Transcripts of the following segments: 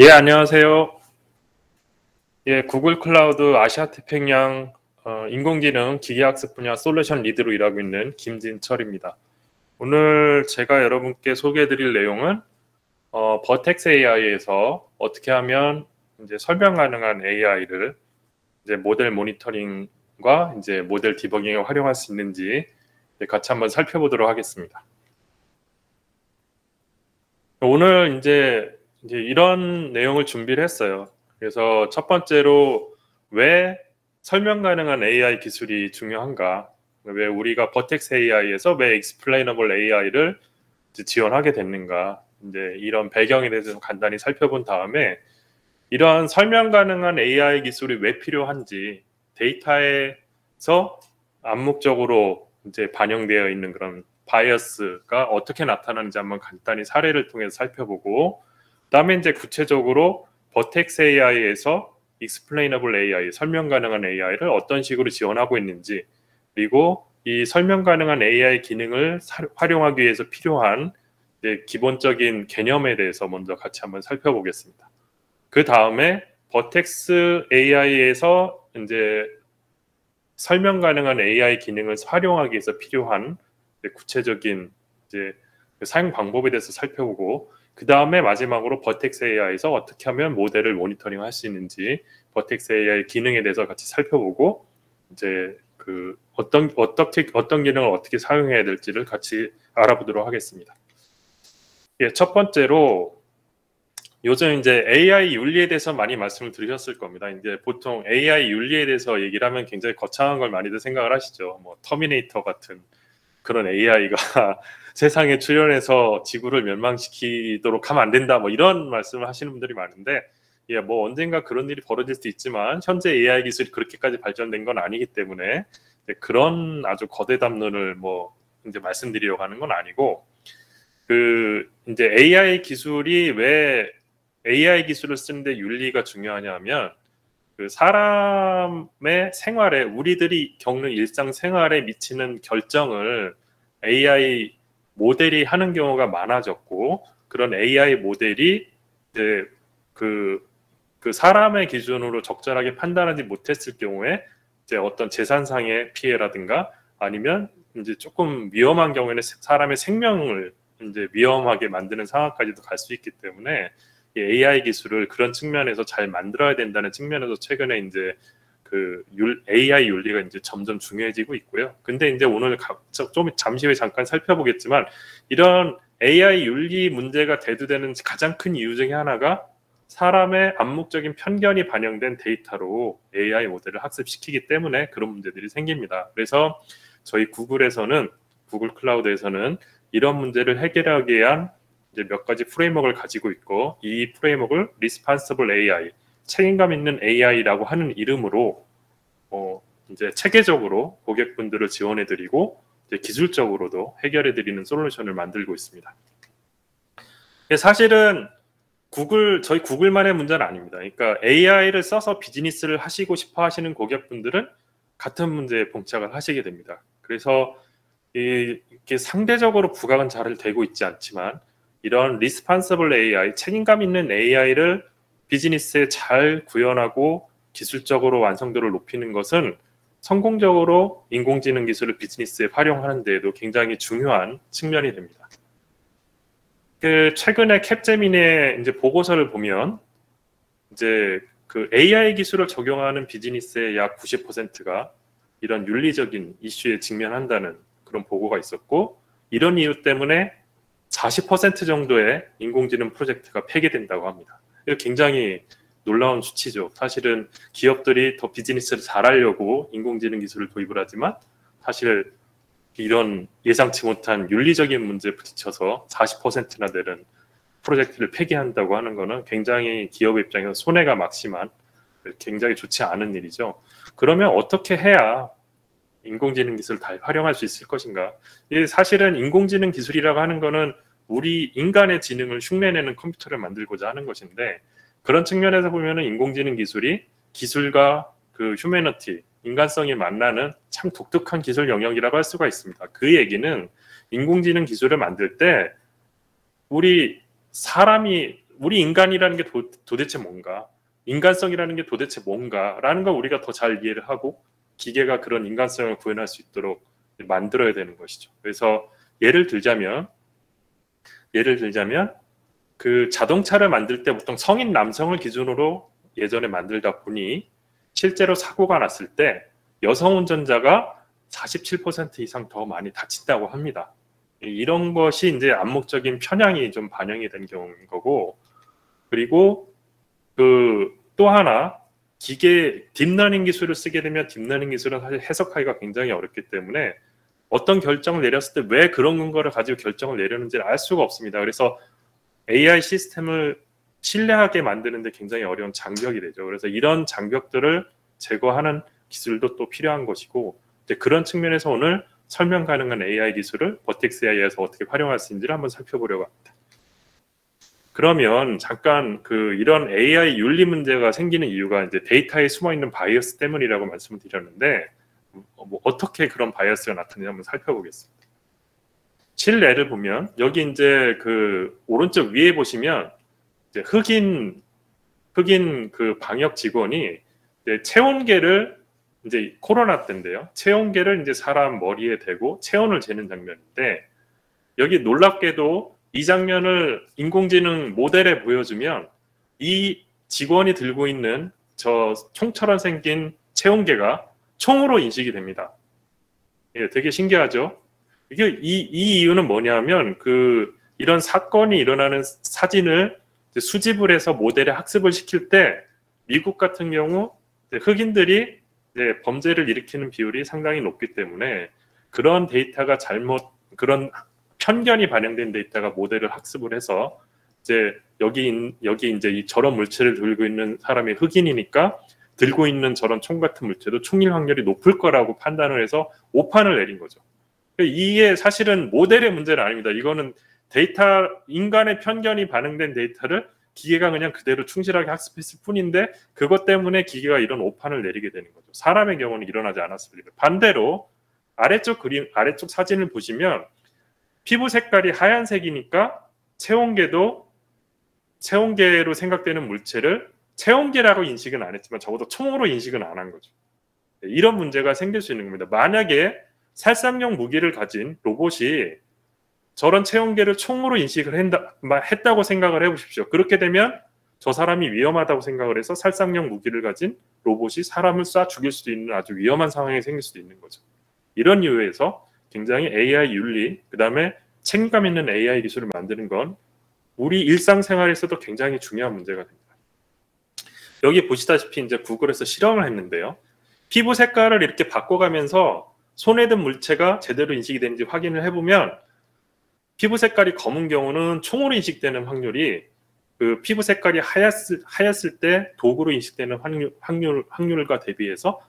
예, 안녕하세요. 예, 구글 클라우드 아시아 태평양 인공지능 기계학습 분야 솔루션 리드로 일하고 있는 김진철입니다. 오늘 제가 여러분께 소개해드릴 내용은 버텍스 AI에서 어떻게 하면 이제 설명 가능한 AI를 이제 모델 모니터링과 이제 모델 디버깅에 활용할 수 있는지 같이 한번 살펴보도록 하겠습니다. 오늘 이제 이런 내용을 준비를 했어요. 그래서 첫 번째로 왜 설명 가능한 AI 기술이 중요한가? 왜 우리가 버텍스 AI에서 왜 explainable AI를 지원하게 됐는가? 이제 이런 배경에 대해서 좀 간단히 살펴본 다음에 이러한 설명 가능한 AI 기술이 왜 필요한지 데이터에서 암묵적으로 이제 반영되어 있는 그런 바이어스가 어떻게 나타나는지 한번 간단히 사례를 통해서 살펴보고, 그다음에 이제 구체적으로 버텍스 AI에서 explainable AI, 설명 가능한 AI를 어떤 식으로 지원하고 있는지, 그리고 이 설명 가능한 AI 기능을 활용하기 위해서 필요한 기본적인 개념에 대해서 먼저 같이 한번 살펴보겠습니다. 그 다음에 버텍스 AI에서 이제 설명 가능한 AI 기능을 활용하기 위해서 필요한 구체적인 이제 사용 방법에 대해서 살펴보고, 그 다음에 마지막으로 버텍스 AI에서 어떻게 하면 모델을 모니터링 할 수 있는지 버텍스 AI 기능에 대해서 같이 살펴보고, 이제 어떤 기능을 어떻게 사용해야 될지를 같이 알아보도록 하겠습니다. 예, 첫 번째로 요즘 이제 AI 윤리에 대해서 많이 말씀을 드리셨을 겁니다. 이제 보통 AI 윤리에 대해서 얘기를 하면 굉장히 거창한 걸 많이들 생각을 하시죠. 뭐 터미네이터 같은 그런 AI가 세상에 출현해서 지구를 멸망시키도록 하면 안 된다, 뭐 이런 말씀을 하시는 분들이 많은데, 예, 뭐 언젠가 그런 일이 벌어질 수 있지만 현재 AI 기술이 그렇게까지 발전된 건 아니기 때문에 그런 아주 거대 담론을 뭐 이제 말씀드리려고 하는 건 아니고, 이제 AI 기술이 왜 AI 기술을 쓰는데 윤리가 중요하냐면, 사람의 생활에, 우리들이 겪는 일상 생활에 미치는 결정을 AI 모델이 하는 경우가 많아졌고, 그런 AI 모델이 이제 그 사람의 기준으로 적절하게 판단하지 못했을 경우에 이제 어떤 재산상의 피해라든가 아니면 이제 조금 위험한 경우에는 사람의 생명을 이제 위험하게 만드는 상황까지도 갈 수 있기 때문에 AI 기술을 그런 측면에서 잘 만들어야 된다는 측면에서 최근에 이제 AI 윤리가 이제 점점 중요해지고 있고요. 근데 이제 오늘 좀 잠시 후에 잠깐 살펴보겠지만, 이런 AI 윤리 문제가 대두되는 가장 큰 이유 중에 하나가 사람의 암묵적인 편견이 반영된 데이터로 AI 모델을 학습시키기 때문에 그런 문제들이 생깁니다. 그래서 저희 구글 클라우드에서는 이런 문제를 해결하기 위한 이제 몇 가지 프레임워크를 가지고 있고, 이 프레임워크를 Responsible AI, 책임감 있는 AI라고 하는 이름으로 이제 체계적으로 고객분들을 지원해드리고 기술적으로도 해결해드리는 솔루션을 만들고 있습니다. 사실은 저희 구글만의 문제는 아닙니다. 그러니까 AI를 써서 비즈니스를 하시고 싶어 하시는 고객분들은 같은 문제에 봉착을 하시게 됩니다. 그래서 이게 상대적으로 부각은 잘 되고 있지 않지만, 이런 Responsible AI, 책임감 있는 AI를 비즈니스에 잘 구현하고 기술적으로 완성도를 높이는 것은 성공적으로 인공지능 기술을 비즈니스에 활용하는 데에도 굉장히 중요한 측면이 됩니다. 최근에 캡제미니의 이제 보고서를 보면 이제 AI 기술을 적용하는 비즈니스의 약 90%가 이런 윤리적인 이슈에 직면한다는 그런 보고가 있었고, 이런 이유 때문에 40% 정도의 인공지능 프로젝트가 폐기된다고 합니다. 이거 굉장히 놀라운 수치죠. 사실은 기업들이 더 비즈니스를 잘하려고 인공지능 기술을 도입을 하지만, 사실 이런 예상치 못한 윤리적인 문제에 부딪혀서 40%나 되는 프로젝트를 폐기한다고 하는 것은 굉장히 기업 입장에서 손해가 막심한 굉장히 좋지 않은 일이죠. 그러면 어떻게 해야 인공지능 기술을 다 활용할 수 있을 것인가? 사실은 인공지능 기술이라고 하는 것은 우리 인간의 지능을 흉내내는 컴퓨터를 만들고자 하는 것인데, 그런 측면에서 보면은 인공지능 기술이 기술과 휴머니티, 인간성이 만나는 참 독특한 기술 영역이라고 할 수가 있습니다. 그 얘기는 인공지능 기술을 만들 때 우리 사람이 우리 인간이라는 게 도대체 뭔가, 인간성이라는 게 도대체 뭔가라는 걸 우리가 더 잘 이해를 하고 기계가 그런 인간성을 구현할 수 있도록 만들어야 되는 것이죠. 그래서 예를 들자면 그 자동차를 만들 때 보통 성인 남성을 기준으로 예전에 만들다 보니 실제로 사고가 났을 때 여성 운전자가 47% 이상 더 많이 다친다고 합니다. 이런 것이 이제 암묵적인 편향이 좀 반영이 된 경우인 거고, 그리고 그 또 하나 기계 딥러닝 기술을 쓰게 되면 딥러닝 기술은 사실 해석하기가 굉장히 어렵기 때문에 어떤 결정을 내렸을 때 왜 그런 근거를 가지고 결정을 내렸는지를 알 수가 없습니다. 그래서 AI 시스템을 신뢰하게 만드는데 굉장히 어려운 장벽이 되죠. 그래서 이런 장벽들을 제거하는 기술도 또 필요한 것이고, 이제 그런 측면에서 오늘 설명 가능한 AI 기술을 버텍스 AI에서 어떻게 활용할 수 있는지를 한번 살펴보려고 합니다. 그러면 잠깐 이런 AI 윤리 문제가 생기는 이유가 이제 데이터에 숨어 있는 바이어스 때문이라고 말씀을 드렸는데, 어떻게 그런 바이어스가 나타나는지 한번 살펴보겠습니다. 실내를 보면 여기 이제 그 오른쪽 위에 보시면 이제 흑인 그 방역 직원이 이제 체온계를 이제 코로나 때인데요. 체온계를 이제 사람 머리에 대고 체온을 재는 장면인데, 여기 놀랍게도 이 장면을 인공지능 모델에 보여주면 이 직원이 들고 있는 저 총처럼 생긴 체온계가 총으로 인식이 됩니다. 예, 되게 신기하죠? 이게 이 이유는 뭐냐면 이런 사건이 일어나는 사진을 수집을 해서 모델에 학습을 시킬 때 미국 같은 경우 흑인들이 범죄를 일으키는 비율이 상당히 높기 때문에 그런 데이터가 그런 편견이 반영된 데이터가 모델을 학습을 해서 이제 여기 이제 저런 물체를 들고 있는 사람이 흑인이니까 들고 있는 저런 총 같은 물체도 총일 확률이 높을 거라고 판단을 해서 오판을 내린 거죠. 이게 사실은 모델의 문제는 아닙니다. 이거는 인간의 편견이 반영된 데이터를 기계가 그냥 그대로 충실하게 학습했을 뿐인데 그것 때문에 기계가 이런 오판을 내리게 되는 거죠. 사람의 경우는 일어나지 않았습니다. 반대로 아래쪽 사진을 보시면 피부 색깔이 하얀색이니까 체온계로 생각되는 물체를 체온계라고 인식은 안 했지만 적어도 총으로 인식은 안 한 거죠. 이런 문제가 생길 수 있는 겁니다. 만약에 살상용 무기를 가진 로봇이 저런 체온계를 총으로 인식을 했다고 생각을 해보십시오. 그렇게 되면 저 사람이 위험하다고 생각을 해서 살상용 무기를 가진 로봇이 사람을 쏴 죽일 수도 있는 아주 위험한 상황이 생길 수도 있는 거죠. 이런 이유에서 굉장히 AI 윤리, 그 다음에 책임감 있는 AI 기술을 만드는 건 우리 일상생활에서도 굉장히 중요한 문제가 됩니다. 여기 보시다시피 이제 구글에서 실험을 했는데요. 피부 색깔을 이렇게 바꿔가면서 손에 든 물체가 제대로 인식이 되는지 확인을 해보면 피부 색깔이 검은 경우는 총으로 인식되는 확률이 그 피부 색깔이 하였을 때 도구로 인식되는 확률과 대비해서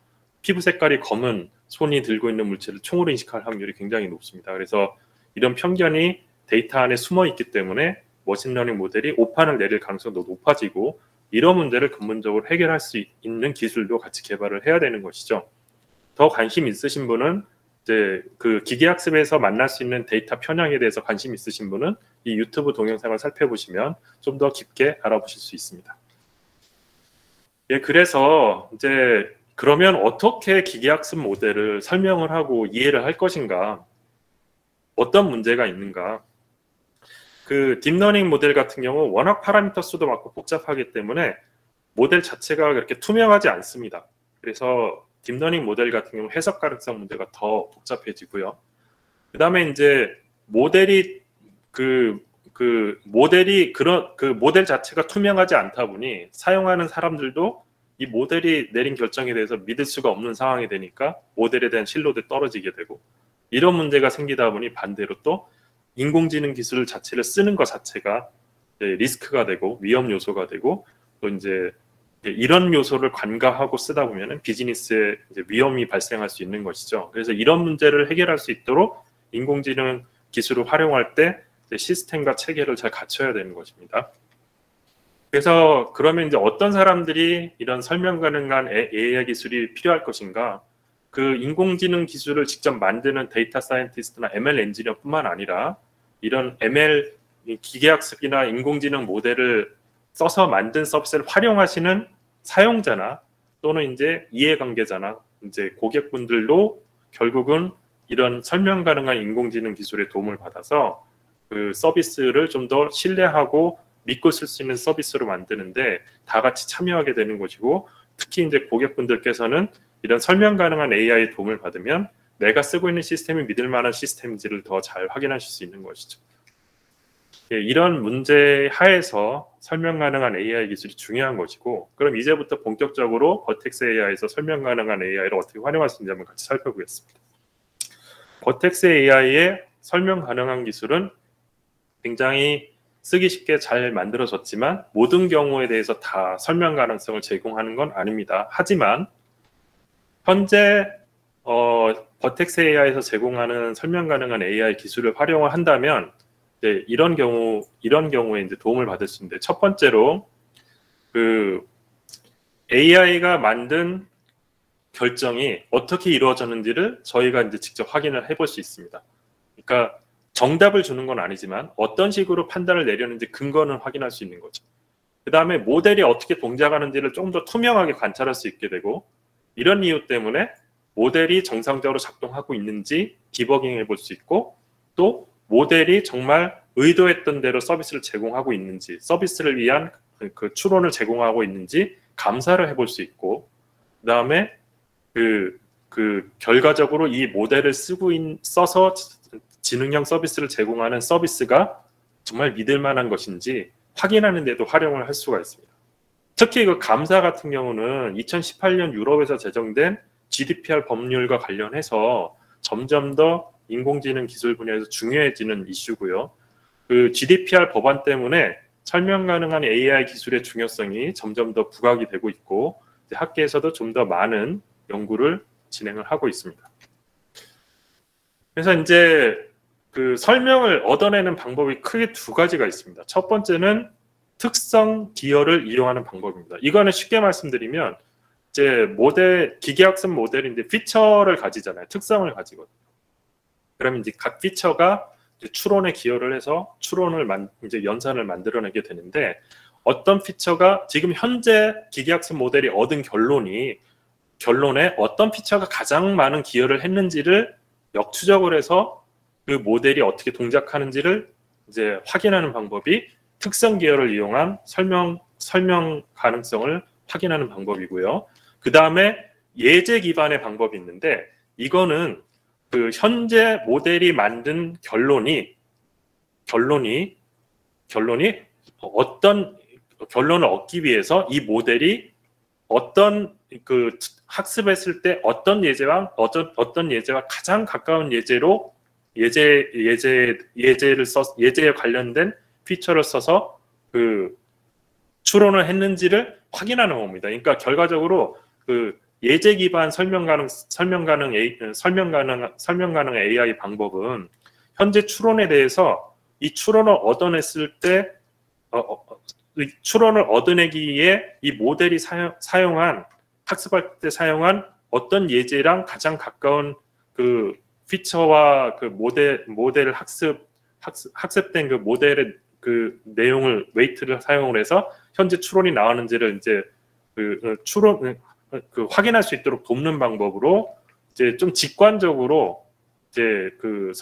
피부 색깔이 검은 손이 들고 있는 물체를 총으로 인식할 확률이 굉장히 높습니다. 그래서 이런 편견이 데이터 안에 숨어 있기 때문에 머신러닝 모델이 오판을 내릴 가능성도 높아지고 이런 문제를 근본적으로 해결할 수 있는 기술도 같이 개발을 해야 되는 것이죠. 더 관심 있으신 분은 이제 그 기계학습에서 만날 수 있는 데이터 편향에 대해서 관심 있으신 분은 이 유튜브 동영상을 살펴보시면 좀 더 깊게 알아보실 수 있습니다. 예, 그래서 이제 그러면 어떻게 기계학습 모델을 설명을 하고 이해를 할 것인가? 어떤 문제가 있는가? 그 딥러닝 모델 같은 경우 워낙 파라미터 수도 많고 복잡하기 때문에 모델 자체가 그렇게 투명하지 않습니다. 그래서 딥러닝 모델 같은 경우 해석 가능성 문제가 더 복잡해지고요. 그 다음에 이제 모델 자체가 투명하지 않다 보니 사용하는 사람들도 이 모델이 내린 결정에 대해서 믿을 수가 없는 상황이 되니까 모델에 대한 신뢰도 떨어지게 되고 이런 문제가 생기다 보니 반대로 또 인공지능 기술 자체를 쓰는 것 자체가 리스크가 되고 위험 요소가 되고 또 이제 이런 요소를 간과하고 쓰다 보면 비즈니스에 이제 위험이 발생할 수 있는 것이죠. 그래서 이런 문제를 해결할 수 있도록 인공지능 기술을 활용할 때 시스템과 체계를 잘 갖춰야 되는 것입니다. 그래서 그러면 이제 어떤 사람들이 이런 설명 가능한 AI 기술이 필요할 것인가? 그 인공지능 기술을 직접 만드는 데이터 사이언티스트나 ML 엔지니어뿐만 아니라 이런 ML 기계학습이나 인공지능 모델을 써서 만든 서비스를 활용하시는 사용자나 또는 이제 이해관계자나 이제 고객분들도 결국은 이런 설명 가능한 인공지능 기술의 도움을 받아서 그 서비스를 좀 더 신뢰하고 믿고 쓸 수 있는 서비스로 만드는데 다 같이 참여하게 되는 것이고, 특히 이제 고객분들께서는 이런 설명 가능한 AI 도움을 받으면 내가 쓰고 있는 시스템이 믿을 만한 시스템인지를 더 잘 확인하실 수 있는 것이죠. 예, 이런 문제 하에서 설명 가능한 AI 기술이 중요한 것이고, 그럼 이제부터 본격적으로 버텍스 AI에서 설명 가능한 AI를 어떻게 활용할 수 있는지 한번 같이 살펴보겠습니다. 버텍스 AI의 설명 가능한 기술은 굉장히 쓰기 쉽게 잘 만들어졌지만 모든 경우에 대해서 다 설명 가능성을 제공하는 건 아닙니다. 하지만 현재 버텍스 AI에서 제공하는 설명 가능한 AI 기술을 활용을 한다면 이제 이런 경우에 이제 도움을 받을 수 있는데, 첫 번째로 그 AI가 만든 결정이 어떻게 이루어졌는지를 저희가 이제 직접 확인을 해볼 수 있습니다. 그러니까 정답을 주는 건 아니지만 어떤 식으로 판단을 내렸는지 근거는 확인할 수 있는 거죠. 그 다음에 모델이 어떻게 동작하는지를 조금 더 투명하게 관찰할 수 있게 되고, 이런 이유 때문에 모델이 정상적으로 작동하고 있는지 디버깅해 볼 수 있고, 또 모델이 정말 의도했던 대로 서비스를 제공하고 있는지, 서비스를 위한 그 추론을 제공하고 있는지 감사를 해볼 수 있고, 그 다음에 그 결과적으로 이 모델을 써서 지능형 서비스를 제공하는 서비스가 정말 믿을 만한 것인지 확인하는 데도 활용을 할 수가 있습니다. 특히 그 감사 같은 경우는 2018년 유럽에서 제정된 GDPR 법률과 관련해서 점점 더 인공지능 기술 분야에서 중요해지는 이슈고요. 그 GDPR 법안 때문에 설명 가능한 AI 기술의 중요성이 점점 더 부각이 되고 있고, 학계에서도 좀 더 많은 연구를 진행을 하고 있습니다. 그래서 이제 그 설명을 얻어내는 방법이 크게 두 가지가 있습니다. 첫 번째는 특성 기여를 이용하는 방법입니다. 이거는 쉽게 말씀드리면 이제 기계학습 모델인데 피처를 가지잖아요. 특성을 가지거든요. 그러면 이제 각 피처가 이제 추론에 기여를 해서 이제 연산을 만들어내게 되는데, 어떤 피처가 지금 현재 기계학습 모델이 얻은 결론에 어떤 피처가 가장 많은 기여를 했는지를 역추적을 해서 그 모델이 어떻게 동작하는지를 이제 확인하는 방법이 특성 기여를 이용한 설명 가능성을 확인하는 방법이고요. 그 다음에 예제 기반의 방법이 있는데, 이거는 그 현재 모델이 만든 어떤 결론을 얻기 위해서 이 모델이 어떤 그 학습했을 때 어떤 예제와 가장 가까운 예제에 관련된 피처를 써서 그 추론을 했는지를 확인하는 겁니다. 그러니까 결과적으로 그 예제 기반 설명 가능 AI 방법은 현재 추론에 대해서 이 추론을 얻어냈을 때 추론을 얻어내기에 이 모델이 학습할 때 사용한 어떤 예제랑 가장 가까운 그 피처와 그 모델 학습된 그 모델의 그 내용을 웨이트를 사용을 해서 현재 추론이 나오는지를 이제 확인할 수 있도록 돕는 방법으로 이제 좀 직관적으로 이제 그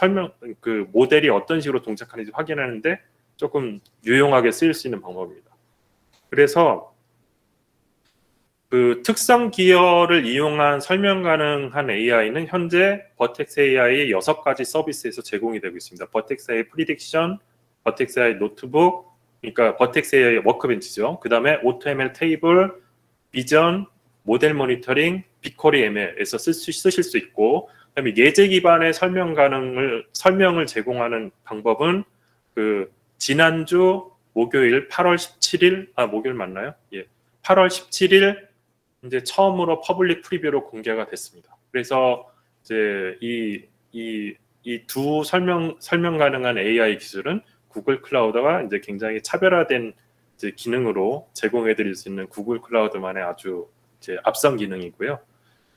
모델이 어떤 식으로 동작하는지 확인하는데 조금 유용하게 쓰일 수 있는 방법입니다. 그래서 그 특성 기여를 이용한 설명 가능한 AI는 현재 버텍스 AI의 6가지 서비스에서 제공이 되고 있습니다. 버텍스 AI 프리딕션, 버텍스 AI 노트북, 그러니까 버텍스 AI 워크벤치죠. 그 다음에 AutoML 테이블, 비전, 모델 모니터링, 빅쿼리 ML에서 쓰실 수 있고, 그다음에 예제 기반의 설명을 제공하는 방법은 그 지난주 목요일 8월 17일 목요일 맞나요? 예. 8월 17일 이제 처음으로 퍼블릭 프리뷰로 공개가 됐습니다. 그래서 이제 이 두 설명 가능한 AI 기술은 구글 클라우드가 이제 굉장히 차별화된 이제 기능으로 제공해 드릴 수 있는 구글 클라우드만의 아주 이제 앞선 기능이고요.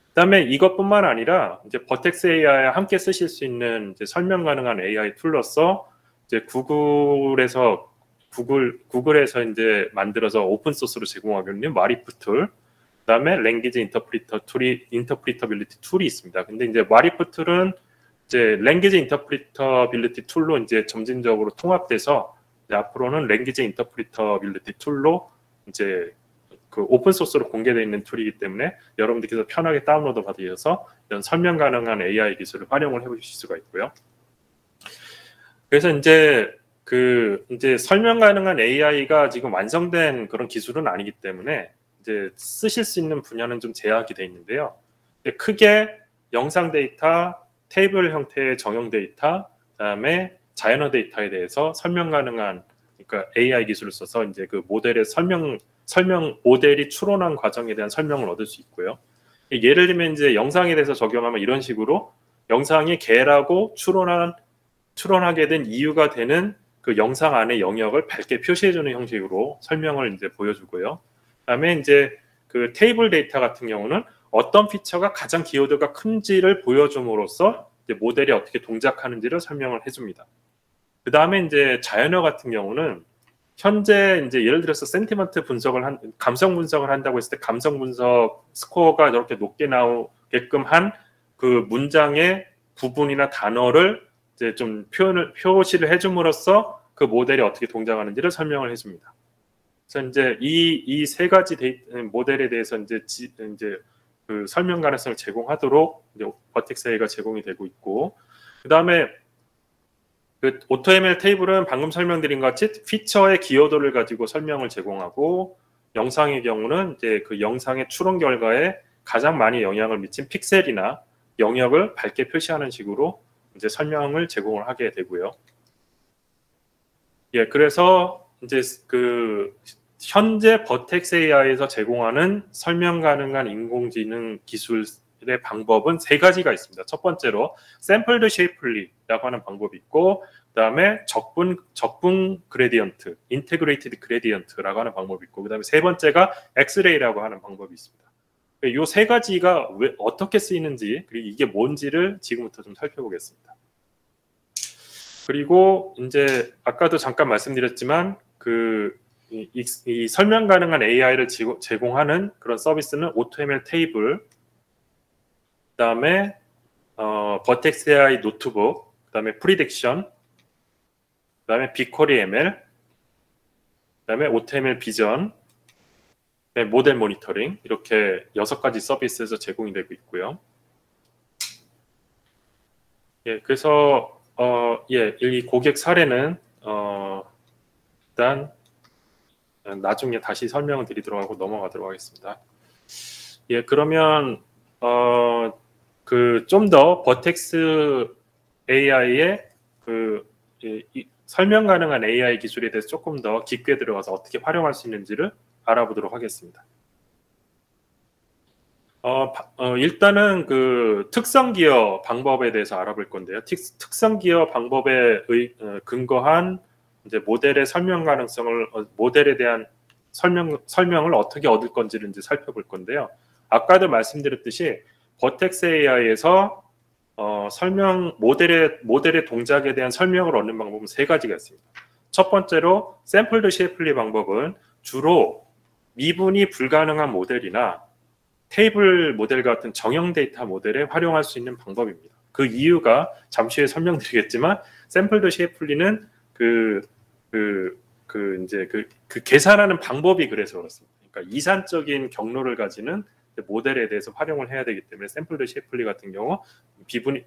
그다음에 이것뿐만 아니라 이제 버텍스 AI와 함께 쓰실 수 있는 이제 설명 가능한 AI 툴로서 이제 구글에서 구글에서 이제 만들어서 오픈 소스로 제공하거든요. 마리프 툴. 그다음에 랭귀지 인터프리터빌리티 툴이 있습니다. 근데 이제 마리프 툴은 이제 랭귀지 인터프리터빌리티 툴로 이제 점진적으로 통합돼서 이제 앞으로는 랭귀지 인터프리터빌리티 툴로 이제 그 오픈 소스로 공개되어 있는 툴이기 때문에 여러분들께서 편하게 다운로드 받으셔서 이런 설명 가능한 AI 기술을 활용을 해보실 수가 있고요. 그래서 이제 이제 설명 가능한 AI가 지금 완성된 그런 기술은 아니기 때문에 이제 쓰실 수 있는 분야는 좀 제약이 되어 있는데요. 크게 영상 데이터, 테이블 형태의 정형 데이터, 그다음에 자연어 데이터에 대해서 설명 가능한 그러니까 AI 기술을 써서 이제 그 모델의 설명 모델이 추론한 과정에 대한 설명을 얻을 수 있고요. 예를 들면 이제 영상에 대해서 적용하면 이런 식으로 영상이 개라고 추론하게 된 이유가 되는 그 영상 안의 영역을 밝게 표시해주는 형식으로 설명을 이제 보여주고요. 그다음에 이제 그 테이블 데이터 같은 경우는 어떤 피처가 가장 기여도가 큰지를 보여줌으로써 이제 모델이 어떻게 동작하는지를 설명을 해줍니다. 그 다음에 이제 자연어 같은 경우는 현재 이제 예를 들어서 센티먼트 감성 분석을 한다고 했을 때 감성 분석 스코어가 이렇게 높게 나오게끔 한 그 문장의 부분이나 단어를 이제 좀 표시를 해줌으로써 그 모델이 어떻게 동작하는지를 설명을 해줍니다. 그래서 이제 이 세 가지 모델에 대해서 이제 그 설명 가능성을 제공하도록 이제 버텍스 AI가 제공이 되고 있고, 그 다음에 그 AutoML 테이블은 방금 설명드린 것 같이 피처의 기여도를 가지고 설명을 제공하고, 영상의 경우는 이제 그 영상의 추론 결과에 가장 많이 영향을 미친 픽셀이나 영역을 밝게 표시하는 식으로 이제 설명을 제공을 하게 되고요. 예, 그래서 이제 그 현재 버텍스 AI에서 제공하는 설명 가능한 인공지능 기술의 방법은 세 가지가 있습니다. 첫 번째로 샘플드 쉐이플리라고 하는 방법이 있고, 그다음에 적분 그레디언트, 인테그레이티드 그레디언트라고 하는 방법이 있고, 그다음에 세 번째가 엑스레이라고 하는 방법이 있습니다. 이 세 가지가 어떻게 쓰이는지, 그리고 이게 뭔지를 지금부터 좀 살펴보겠습니다. 그리고 이제 아까도 잠깐 말씀드렸지만 이 설명 가능한 AI를 제공하는 그런 서비스는 AutoML 테이블, 그다음에 버텍스 AI 노트북, 그다음에 프리딕션, 그다음에 빅쿼리 ML, 그다음에 AutoML 비전, 모델 모니터링, 이렇게 6가지 서비스에서 제공이 되고 있고요. 예, 그래서 이 고객 사례는 일단 나중에 다시 설명을 드리도록 하고 넘어가도록 하겠습니다. 예, 그러면 좀 더 버텍스 AI의 설명 가능한 AI 기술에 대해서 조금 더 깊게 들어가서 어떻게 활용할 수 있는지를 알아보도록 하겠습니다. 일단은 그 특성 기여 방법에 대해서 알아볼 건데요. 특성 기여 방법에 근거한 이제 모델의 설명 가능성을 모델에 대한 설명을 어떻게 얻을 건지를 이제 살펴볼 건데요. 아까도 말씀드렸듯이 버텍스 AI에서 모델의 동작에 대한 설명을 얻는 방법은 세 가지가 있습니다. 첫 번째로 샘플드 쉐이플리 방법은 주로 미분이 불가능한 모델이나 테이블 모델 같은 정형 데이터 모델에 활용할 수 있는 방법입니다. 그 이유가 잠시 후에 설명드리겠지만 샘플드 쉐이플리는 계산하는 방법이 그래서 그렇습니다. 그러니까 이산적인 경로를 가지는 모델에 대해서 활용을 해야 되기 때문에 샘플드 쉐이플리 같은 경우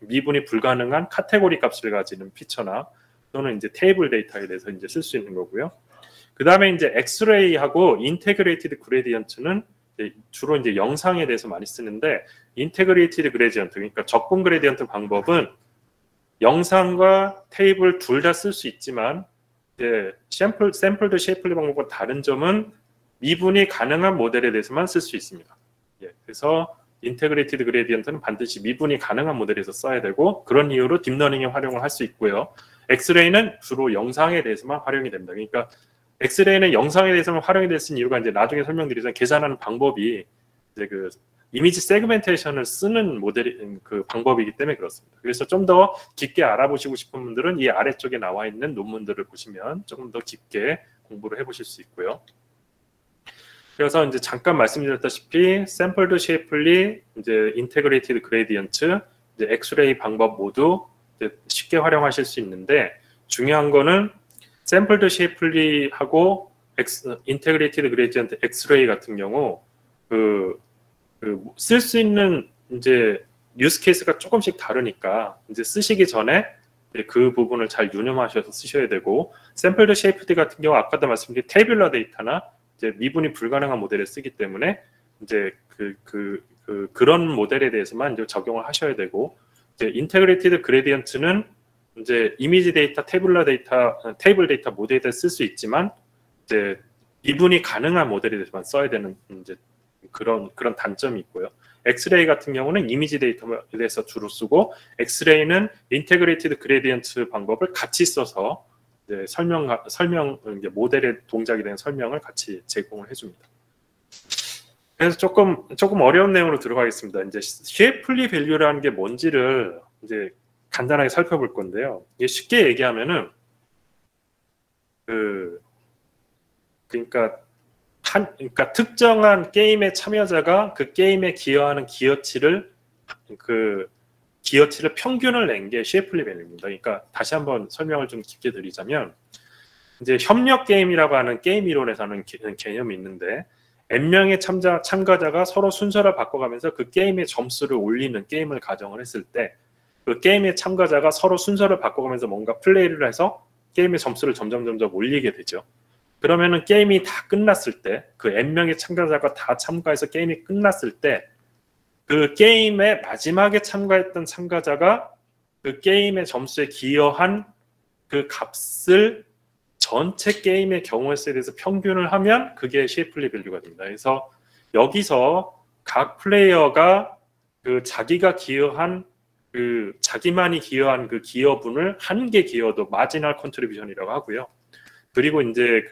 미분이 불가능한 카테고리 값을 가지는 피처나 또는 이제 테이블 데이터에 대해서 이제 쓸 수 있는 거고요. 그 다음에 이제 엑스레이하고 인테그레이티드 그레디언트는 주로 이제 영상에 대해서 많이 쓰는데, 인테그레이티드 그레디언트, 그러니까 적분 그레디언트 방법은 영상과 테이블 둘 다 쓸 수 있지만 이제 샘플드 쉐이플리 방법과 다른 점은 미분이 가능한 모델에 대해서만 쓸 수 있습니다. 예, 그래서 인테그레이티드 그레디언트는 반드시 미분이 가능한 모델에서 써야 되고, 그런 이유로 딥러닝에 활용을 할 수 있고요. 엑스레이는 주로 영상에 대해서만 활용이 됩니다. 그러니까 엑스레이는 영상에 대해서만 활용이 될 수 있는 이유가 이제 나중에 설명드리자면 계산하는 방법이 이제 그 이미지 세그멘테이션을 쓰는 그 방법이기 때문에 그렇습니다. 그래서 좀 더 깊게 알아보시고 싶은 분들은 이 아래쪽에 나와 있는 논문들을 보시면 조금 더 깊게 공부를 해보실 수 있고요. 그래서 이제 잠깐 말씀드렸다시피 샘플드 쉐이플리, 이제 인테그레이티드 그레디언트, 이제 엑스레이 방법 모두 이제 쉽게 활용하실 수 있는데, 중요한 거는 샘플드 쉐이플리하고 인테그레이티드 그레디언트 엑스레이 같은 경우 쓸 수 있는 이제 유스 케이스가 조금씩 다르니까 이제 쓰시기 전에 그 부분을 잘 유념하셔서 쓰셔야 되고, 샘플드 쉐이프드 같은 경우 아까도 말씀드린 테이블러 데이터나 이제 미분이 불가능한 모델을 쓰기 때문에 이제 그런 모델에 대해서만 이제 적용을 하셔야 되고, 이제 인테그레이티드 그레디언트는 이제 이미지 데이터, 테이블러 데이터, 테이블 데이터 모델에 쓸 수 있지만 이제 미분이 가능한 모델에 대해서만 써야 되는 이제 그런 단점이 있고요. 엑스레이 같은 경우는 이미지 데이터에 대해서 주로 쓰고, 엑스레이는 인테그레이티드 그레디언트 방법을 같이 써서 이제 설명 이제 모델의 동작에 대한 설명을 같이 제공을 해줍니다. 그래서 조금 어려운 내용으로 들어가겠습니다. 이제 쉐이플리 밸류라는 게 뭔지를 이제 간단하게 살펴볼 건데요. 이게 쉽게 얘기하면은 그러니까 특정한 게임의 참여자가 그 게임에 기여하는 기여치를 평균을 낸 게 쉐이플리 밸류입니다. 그러니까 다시 한번 설명을 좀 깊게 드리자면, 이제 협력 게임이라고 하는 게임 이론에서는 개념이 있는데, n명의 참가자가 서로 순서를 바꿔가면서 그 게임의 점수를 올리는 게임을 가정을 했을 때, 그 게임의 참가자가 서로 순서를 바꿔가면서 뭔가 플레이를 해서 게임의 점수를 점점 올리게 되죠. 그러면은 게임이 다 끝났을 때, 그 n명의 참가자가 다 참가해서 게임이 끝났을 때, 그 게임의 마지막에 참가했던 참가자가 그 게임의 점수에 기여한 그 값을 전체 게임의 경우에 대해서 평균을 하면 그게 쉐이플리 밸류가 됩니다. 그래서 여기서 각 플레이어가 자기가 기여한 자기만이 기여한 그 기여분을 한 개 기여도 마지널 컨트리뷰션이라고 하고요. 그리고 이제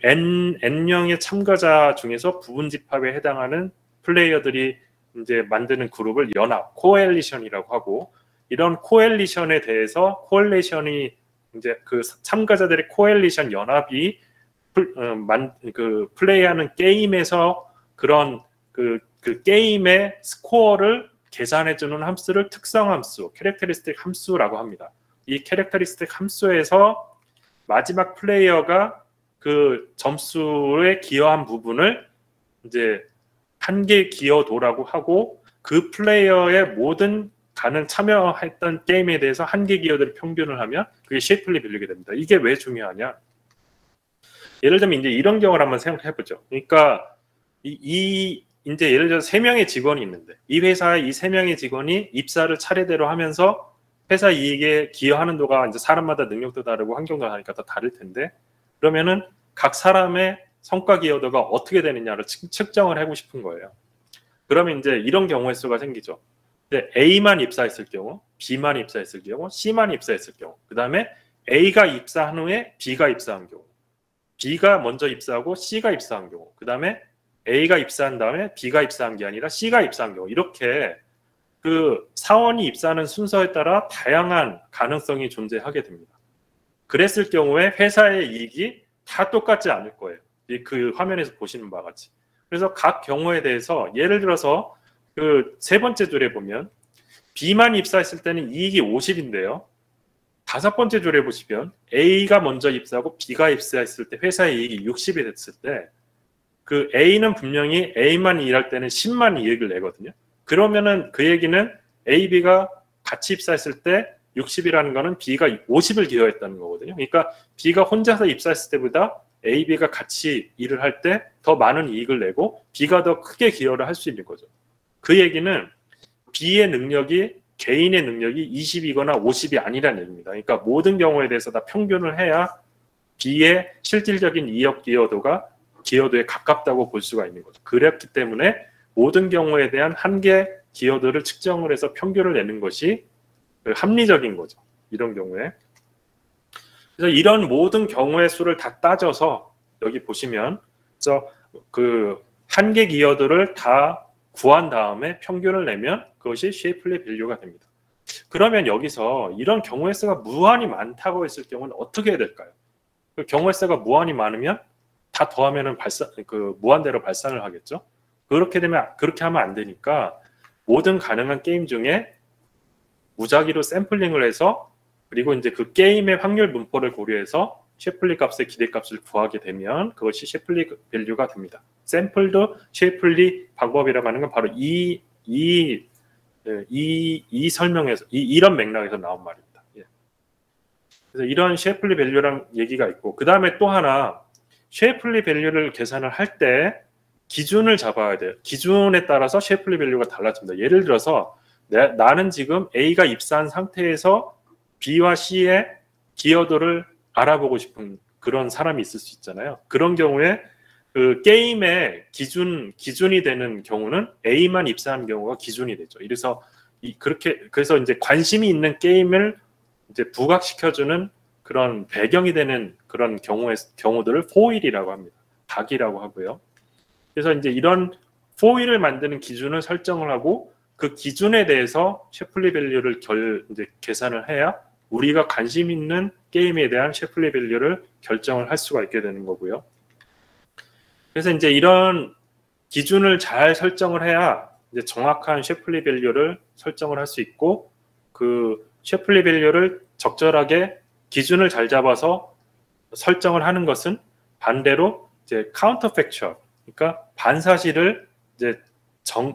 n명의 참가자 중에서 부분 집합에 해당하는 플레이어들이 이제 만드는 그룹을 연합, 코앨리션이라고 하고, 이런 코앨리션에 대해서 코앨리션이 이제 그 참가자들의 코앨리션 연합이 플레이하는 게임에서 그런 그 게임의 스코어를 계산해주는 함수를 특성 함수, 캐릭터리스틱 함수라고 합니다. 이 캐릭터리스틱 함수에서 마지막 플레이어가 그 점수에 기여한 부분을 이제 한 개 기여도라고 하고, 그 플레이어의 모든 참여했던 게임에 대해서 한 개 기여도를 평균을 하면 그게 쉐이플리 밸류가 됩니다. 이게 왜 중요하냐? 예를 들면 이제 이런 경우를 한번 생각해 보죠. 그러니까 이제 예를 들어서 3명의 직원이 있는데, 이 회사에 이 3명의 직원이 입사를 차례대로 하면서 회사 이익에 기여하는 도가 이제 사람마다 능력도 다르고 환경도 다르니까 더 다를 텐데, 그러면은 각 사람의 성과 기여도가 어떻게 되느냐를 측정을 하고 싶은 거예요. 그러면 이제 이런 경우의 수가 생기죠. A만 입사했을 경우, B만 입사했을 경우, C만 입사했을 경우, 그 다음에 A가 입사한 후에 B가 입사한 경우, B가 먼저 입사하고 C가 입사한 경우, 그 다음에 A가 입사한 다음에 B가 입사한 게 아니라 C가 입사한 경우, 이렇게 그 사원이 입사하는 순서에 따라 다양한 가능성이 존재하게 됩니다. 그랬을 경우에 회사의 이익이 다 똑같지 않을 거예요. 그 화면에서 보시는 바와 같이. 그래서 각 경우에 대해서 예를 들어서 그 세 번째 줄에 보면 B만 입사했을 때는 이익이 50인데요. 다섯 번째 줄에 보시면 A가 먼저 입사하고 B가 입사했을 때 회사의 이익이 60이 됐을 때 그 A는 분명히 A만 일할 때는 10만 이익을 내거든요. 그러면은 그 얘기는 A, B가 같이 입사했을 때 60이라는 거는 B가 50을 기여했다는 거거든요. 그러니까 B가 혼자서 입사했을 때보다 A, B가 같이 일을 할 때 더 많은 이익을 내고 B가 더 크게 기여를 할 수 있는 거죠. 그 얘기는 B의 능력이 개인의 능력이 20이거나 50이 아니라는 얘기입니다. 그러니까 모든 경우에 대해서 다 평균을 해야 B의 실질적인 이익 기여도에 가깝다고 볼 수가 있는 거죠. 그렇기 때문에 모든 경우에 대한 한계 기여도를 측정을 해서 평균을 내는 것이 합리적인 거죠. 이런 경우에. 그래서 이런 모든 경우의 수를 다 따져서 여기 보시면 그 한계 기여도를 다 구한 다음에 평균을 내면 그것이 쉐이플리 밸류가 됩니다. 그러면 여기서 이런 경우의 수가 무한히 많다고 했을 경우는 어떻게 해야 될까요? 그 경우의 수가 무한히 많으면 다 더하면은 무한대로 발산을 하겠죠. 그렇게 하면 안 되니까 모든 가능한 게임 중에 무작위로 샘플링을 해서 그리고 이제 그 게임의 확률 분포를 고려해서 셰플리 값의 기대값을 구하게 되면 그것이 셰플리 밸류가 됩니다. 샘플도 셰플리 방법이라고 하는 건 바로 이 설명에서 이런 맥락에서 나온 말입니다. 예. 그래서 이런 셰플리 밸류랑 얘기가 있고 그 다음에 또 하나 셰플리 밸류를 계산을 할 때 기준을 잡아야 돼요. 기준에 따라서 셰플리 밸류가 달라집니다. 예를 들어서 나는 지금 A가 입사한 상태에서 B와 C의 기여도를 알아보고 싶은 그런 사람이 있을 수 있잖아요. 그런 경우에 그 게임의 기준이 되는 경우는 A만 입사한 경우가 기준이 되죠. 그래서 이제 관심이 있는 게임을 이제 부각시켜주는 그런 배경이 되는 그런 경우들을 포일이라고 합니다. 각이라고 하고요. 그래서 이제 이런 포일을 만드는 기준을 설정을 하고 그 기준에 대해서 셰플리 밸류를 이제 계산을 해야 우리가 관심 있는 게임에 대한 셰플리 밸류를 결정을 할 수가 있게 되는 거고요. 그래서 이제 이런 기준을 잘 설정을 해야 이제 정확한 셰플리 밸류를 설정을 할 수 있고 그 셰플리 밸류를 적절하게 기준을 잘 잡아서 설정을 하는 것은 반대로 이제 카운터 팩추얼, 그러니까 반사실을 이제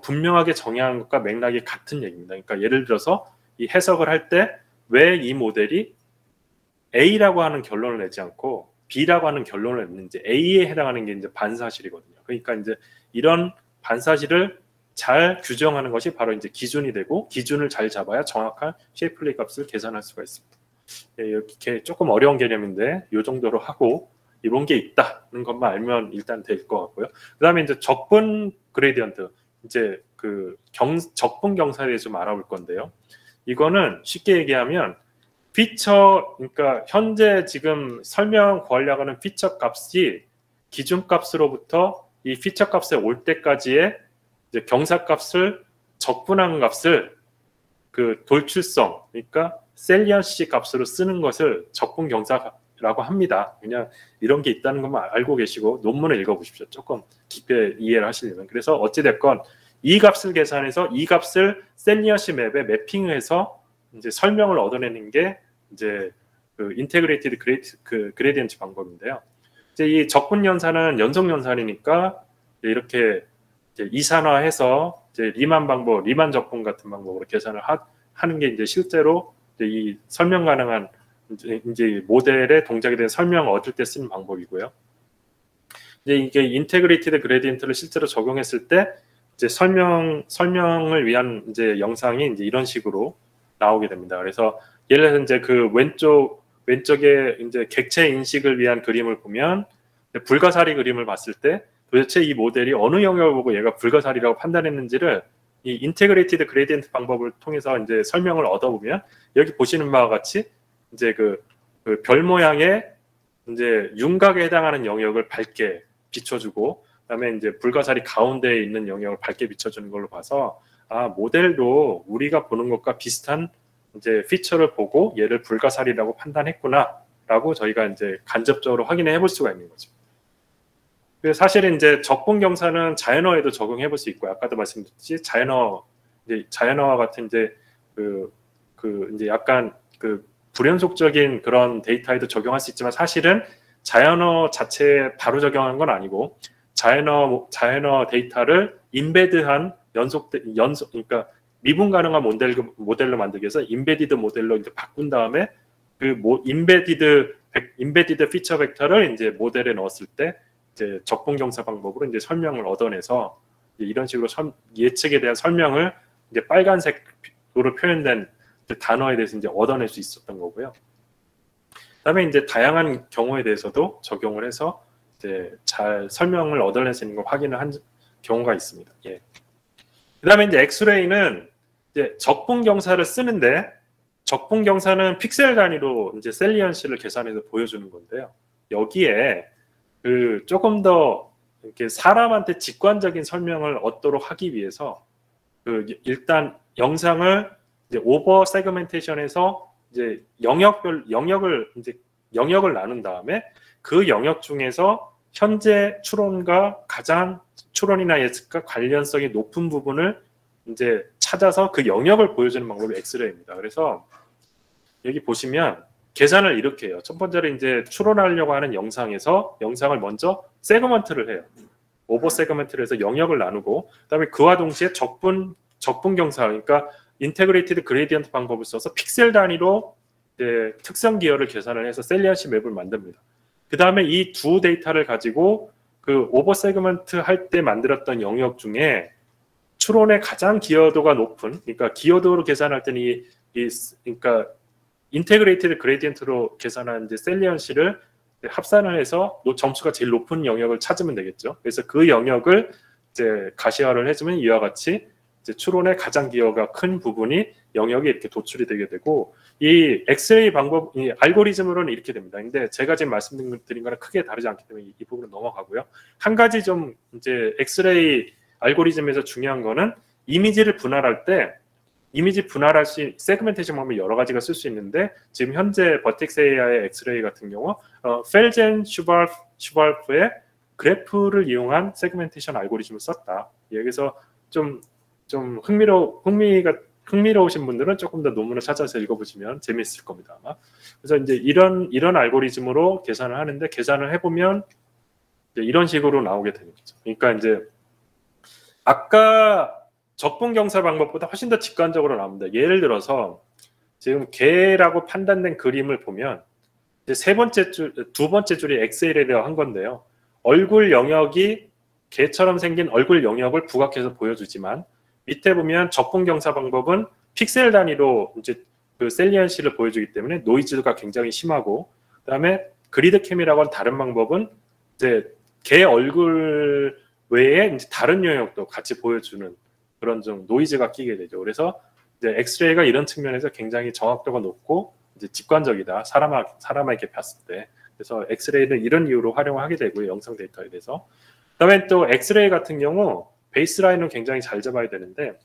분명하게 정의하는 것과 맥락이 같은 얘기입니다. 그러니까 예를 들어서 이 해석을 할 때 왜 이 모델이 A라고 하는 결론을 내지 않고 B라고 하는 결론을 냈는지 A에 해당하는 게 이제 반사실이거든요. 그러니까 이제 이런 반사실을 잘 규정하는 것이 바로 이제 기준이 되고 기준을 잘 잡아야 정확한 셰플리 값을 계산할 수가 있습니다. 예, 이렇게 조금 어려운 개념인데 이 정도로 하고 이런 게 있다는 것만 알면 일단 될 것 같고요. 그다음에 이제 적분 그레디언트, 이제 그 적분 경사에 대해서 좀 알아볼 건데요. 이거는 쉽게 얘기하면 그러니까 현재 지금 설명 구하려고 하는 피처 값이 기준값으로부터 이 피처 값에 올 때까지의 이제 경사값을 적분한 값을 그 돌출성, 그러니까 셀리언시 값으로 쓰는 것을 적분 경사라고 합니다. 그냥 이런 게 있다는 것만 알고 계시고 논문을 읽어보십시오. 조금 깊게 이해를 하시려면. 그래서 어찌됐건 이 값을 계산해서 이 값을 셀리언시 맵에 매핑해서 이제 설명을 얻어내는 게 이제 그 인테그레이티드 그레디언트 방법인데요. 이제 이 적분 연산은 연속 연산이니까 이렇게 이제 이산화해서 이제 리만 적분 같은 방법으로 계산을 하는 게 이제 실제로 이제 이 설명 가능한 이제 모델의 동작에 대한 설명을 얻을 때 쓰는 방법이고요. 이제 이게 인테그레이티드 그레디언트를 실제로 적용했을 때 이제 설명을 위한 이제 영상이 이제 이런 식으로 나오게 됩니다. 그래서 예를 들어서 이제 그 왼쪽에 이제 객체 인식을 위한 그림을 보면 불가사리 그림을 봤을 때 도대체 이 모델이 어느 영역을 보고 얘가 불가사리라고 판단했는지를 이 인테그레이티드 그레디언트 방법을 통해서 이제 설명을 얻어보면 여기 보시는 바와 같이 이제 그 별 모양의 이제 윤곽에 해당하는 영역을 밝게 비춰주고 그다음에 이제 불가사리 가운데에 있는 영역을 밝게 비춰주는 걸로 봐서 아 모델도 우리가 보는 것과 비슷한 이제 피처를 보고 얘를 불가사리라고 판단했구나라고 저희가 이제 간접적으로 확인해 볼 수가 있는 거죠. 그래서 사실은 이제 적분 경사는 자연어에도 적용해 볼 수 있고 아까도 말씀드렸듯이 자연어와 같은 이제 이제 약간 그 불연속적인 그런 데이터에도 적용할 수 있지만 사실은 자연어 자체에 바로 적용한 건 아니고 자연어 데이터를 인베드한 연속 그러니까 미분 가능한 모델로 만들기 위해서 인베디드 모델로 이제 바꾼 다음에 그 인베디드 피처 벡터를 이제 모델에 넣었을 때 이제 적분 경사 방법으로 이제 설명을 얻어내서 이런 식으로 예측에 대한 설명을 이제 빨간색으로 표현된 단어에 대해서 이제 얻어낼 수 있었던 거고요. 그다음에 이제 다양한 경우에 대해서도 적용을 해서 이제 잘 설명을 얻어낼 수 있는 걸 확인을 한 경우가 있습니다. 예. 그다음에 이제 엑스레이는 이제 적분 경사를 쓰는데 적분 경사는 픽셀 단위로 이제 셀리언시를 계산해서 보여주는 건데요. 여기에 그 조금 더 이렇게 사람한테 직관적인 설명을 얻도록 하기 위해서 그 일단 영상을 이제 오버 세그멘테이션에서 이제 영역을 이제 영역을 나눈 다음에 그 영역 중에서 현재 추론과 가장 추론이나 예측과 관련성이 높은 부분을 이제 찾아서 그 영역을 보여주는 방법이 엑스레이입니다. 그래서 여기 보시면 계산을 이렇게 해요. 첫 번째로 이제 추론하려고 하는 영상에서 영상을 먼저 세그먼트를 해요. 오버 세그먼트를 해서 영역을 나누고 그다음에 그와 동시에 적분 경사 그러니까 인테그레이티드 그레디언트 방법을 써서 픽셀 단위로 이제 특성 기여를 계산을 해서 셀리언시 맵을 만듭니다. 그 다음에 이 두 데이터를 가지고 그 오버 세그먼트 할 때 만들었던 영역 중에 추론의 가장 기여도가 높은 그러니까 기여도로 계산할 때는 그러니까 인테그레이티드 그레디언트로 계산한 이제 셀리언시를 합산을 해서 점수가 제일 높은 영역을 찾으면 되겠죠. 그래서 그 영역을 이제 가시화를 해주면 이와 같이 이제 추론의 가장 기여가 큰 부분이 영역이 이렇게 도출이 되게 되고 이 엑스레이 방법, 이 알고리즘으로는 이렇게 됩니다. 근데 제가 지금 말씀드린 거랑 크게 다르지 않기 때문에 이 부분은 넘어가고요. 한 가지 좀 이제 엑스레이 알고리즘에서 중요한 거는 이미지를 분할할 때 이미지 분할할 수 있는 세그멘테이션 방법이 여러 가지가 쓸 수 있는데 지금 현재 버텍스 AI의 엑스레이 같은 경우 펠젠 슈발프의 그래프를 이용한 세그멘테이션 알고리즘을 썼다. 여기서 좀 흥미로우신 분들은 조금 더 논문을 찾아서 읽어보시면 재미있을 겁니다. 아마. 그래서 이제 이런 알고리즘으로 계산을 하는데 계산을 해보면 이제 이런 식으로 나오게 되는 거죠. 그러니까 이제 아까 적분 경사 방법보다 훨씬 더 직관적으로 나옵니다. 예를 들어서 지금 개라고 판단된 그림을 보면 이제 두 번째 줄이 엑셀에 대한 건데요. 얼굴 영역이 개처럼 생긴 얼굴 영역을 부각해서 보여주지만 밑에 보면 적분 경사 방법은 픽셀 단위로 이제 그 셀리언시를 보여주기 때문에 노이즈가 굉장히 심하고 그다음에 그리드 캠이라고 하는 다른 방법은 이제 개 얼굴 외에 이제 다른 영역도 같이 보여주는 그런 좀 노이즈가 끼게 되죠. 그래서 이제 엑스레이가 이런 측면에서 굉장히 정확도가 높고 이제 직관적이다. 사람에게 봤을 때. 그래서 엑스레이는 이런 이유로 활용하게 되고요. 영상 데이터에 대해서. 그다음에 또 엑스레이 같은 경우 베이스라인은 굉장히 잘 잡아야 되는데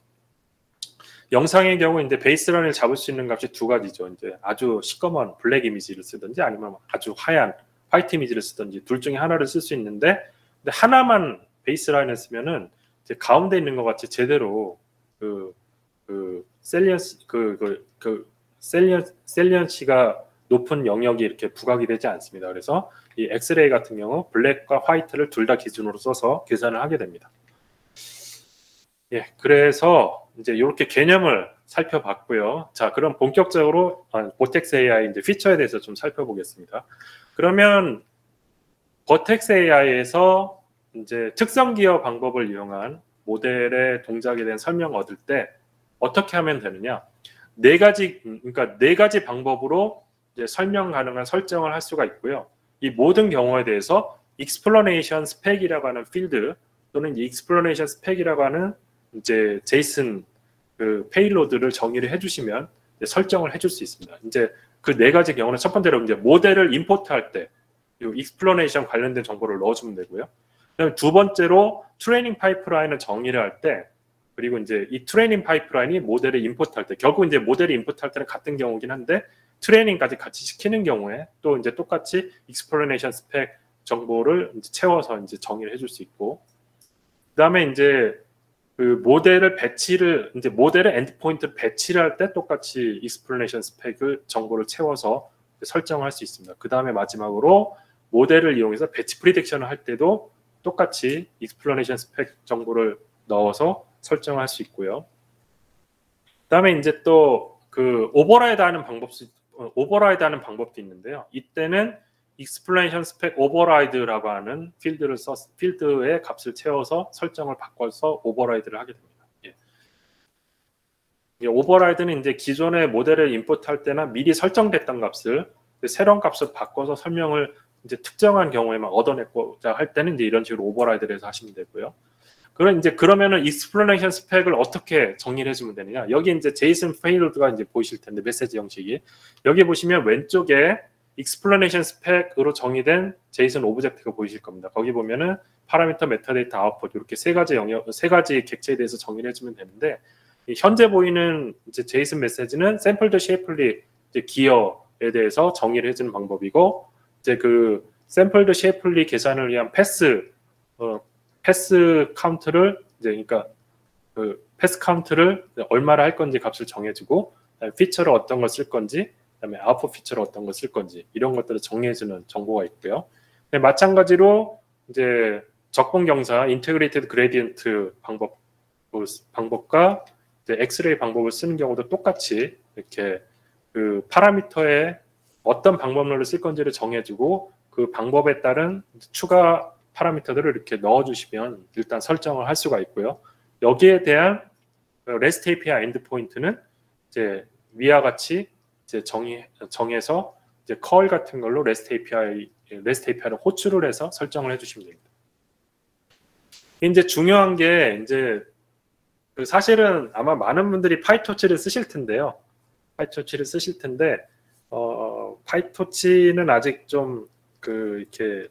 영상의 경우 이제 베이스라인을 잡을 수 있는 값이 두 가지죠. 이제 아주 시꺼먼 블랙 이미지를 쓰든지 아니면 아주 하얀 화이트 이미지를 쓰든지 둘 중에 하나를 쓸 수 있는데 근데 하나만 베이스라인을 쓰면은 이제 가운데 있는 것 같이 제대로 셀리언시가 높은 영역이 이렇게 부각이 되지 않습니다. 그래서 이 엑스레이 같은 경우 블랙과 화이트를 둘 다 기준으로 써서 계산을 하게 됩니다. 예, 그래서 이제 이렇게 개념을 살펴봤고요. 자, 그럼 본격적으로 버텍스 AI 이제 피처에 대해서 좀 살펴보겠습니다. 그러면 버텍스 AI에서 이제 특성 기여 방법을 이용한 모델의 동작에 대한 설명을 얻을 때 어떻게 하면 되느냐? 네 가지 방법으로 이제 설명 가능한 설정을 할 수가 있고요. 이 모든 경우에 대해서 explanation spec이라고 하는 필드 또는 explanation spec이라고 하는 이제 제이슨 그 페일로드를 정의를 해주시면 설정을 해줄 수 있습니다. 이제 그 네 가지 경우는 첫 번째로 이제 모델을 임포트할 때 이 explanation 관련된 정보를 넣어주면 되고요. 그다음에 두 번째로 트레이닝 파이프라인을 정의를 할 때 그리고 이제 이 트레이닝 파이프라인이 모델을 임포트할 때 결국 이제 모델을 임포트할 때는 같은 경우긴 한데 트레이닝까지 같이 시키는 경우에 또 이제 똑같이 explanation spec 정보를 이제 채워서 이제 정의를 해줄 수 있고 그다음에 이제 그 모델의 엔드포인트를 배치를 할 때 똑같이 explanation spec을 정보를 채워서 설정할 수 있습니다. 그 다음에 마지막으로 모델을 이용해서 배치 프리딕션을 할 때도 똑같이 explanation spec 정보를 넣어서 설정할 수 있고요. 그 다음에 이제 또 그 오버라이드 하는 방법도 있는데요. 이때는 explanation spec override라고 하는 필드의 값을 채워서 설정을 바꿔서 오버라이드를 하게 됩니다. 예. 오버라이드는 이제 기존의 모델을 임포트할 때나 미리 설정됐던 값을 새로운 값을 바꿔서 설명을 이제 특정한 경우에만 얻어내고자 할 때는 이제 이런 식으로 오버라이드를 해서 하시면 되고요. 그러면은 explanation spec을 어떻게 정의를 해주면 되느냐? 여기 이제 제이슨 페일로드가 이제 보이실 텐데 메시지 형식이 여기 보시면 왼쪽에 explanation spec으로 정의된 제이슨 오브젝트가 보이실 겁니다. 거기 보면은 파라미터, 메타데이터, 아웃풋 이렇게 세 가지 객체에 대해서 정의를 해주면 되는데 현재 보이는 이제 제이슨 메시지는 샘플드 쉐이플리 기어 대해서 정의를 해주는 방법이고, 이제 그 샘플드 쉐이플리 계산을 위한 패스 카운트를 이제 그러니까 그 패스 카운트를 얼마를 할 건지 값을 정해주고, 피처를 어떤 걸 쓸 건지, 그다음에 아웃풋 피처를 어떤 걸 쓸 건지 이런 것들을 정리해주는 정보가 있고요. 마찬가지로 이제 적분경사 인테그레이티드 그레디언트 방법과 이제 엑스레이 방법을 쓰는 경우도 똑같이 이렇게 그 파라미터에 어떤 방법론을 쓸 건지를 정해주고 그 방법에 따른 추가 파라미터들을 이렇게 넣어주시면 일단 설정을 할 수가 있고요. 여기에 대한 REST API 엔드포인트는 이제 위와 같이 이제 정해서 이제 call 같은 걸로 REST API를 호출을 해서 설정을 해주시면 됩니다. 이제 중요한 게 이제 그 사실은 아마 많은 분들이 파이토치를 쓰실 텐데요. 파이토치를 쓰실 텐데 파이토치는 아직 좀 그 이렇게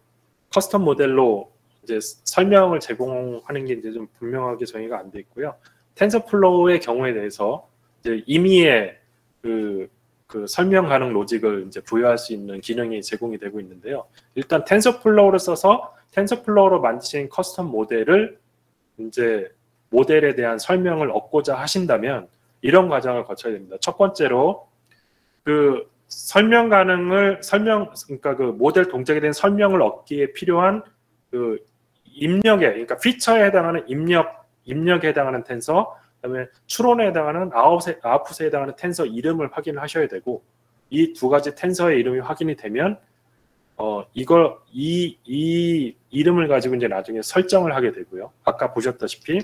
커스텀 모델로 이제 설명을 제공하는 게 이제 좀 분명하게 정의가 안 돼 있고요. 텐서플로우의 경우에 대해서 이제 임의의 그 설명 가능 로직을 이제 부여할 수 있는 기능이 제공이 되고 있는데요. 일단 텐서플로우를 써서 텐서플로우로 만드신 커스텀 모델을 이제 모델에 대한 설명을 얻고자 하신다면 이런 과정을 거쳐야 됩니다. 첫 번째로 그 그러니까 그 모델 동작에 대한 설명을 얻기에 필요한 그 그러니까 피처에 해당하는 입력에 해당하는 텐서, 그다음에 추론에 해당하는 아웃풋에 해당하는 텐서 이름을 확인을 하셔야 되고, 이 두 가지 텐서의 이름이 확인이 되면 이 이름을 가지고 이제 나중에 설정을 하게 되고요. 아까 보셨다시피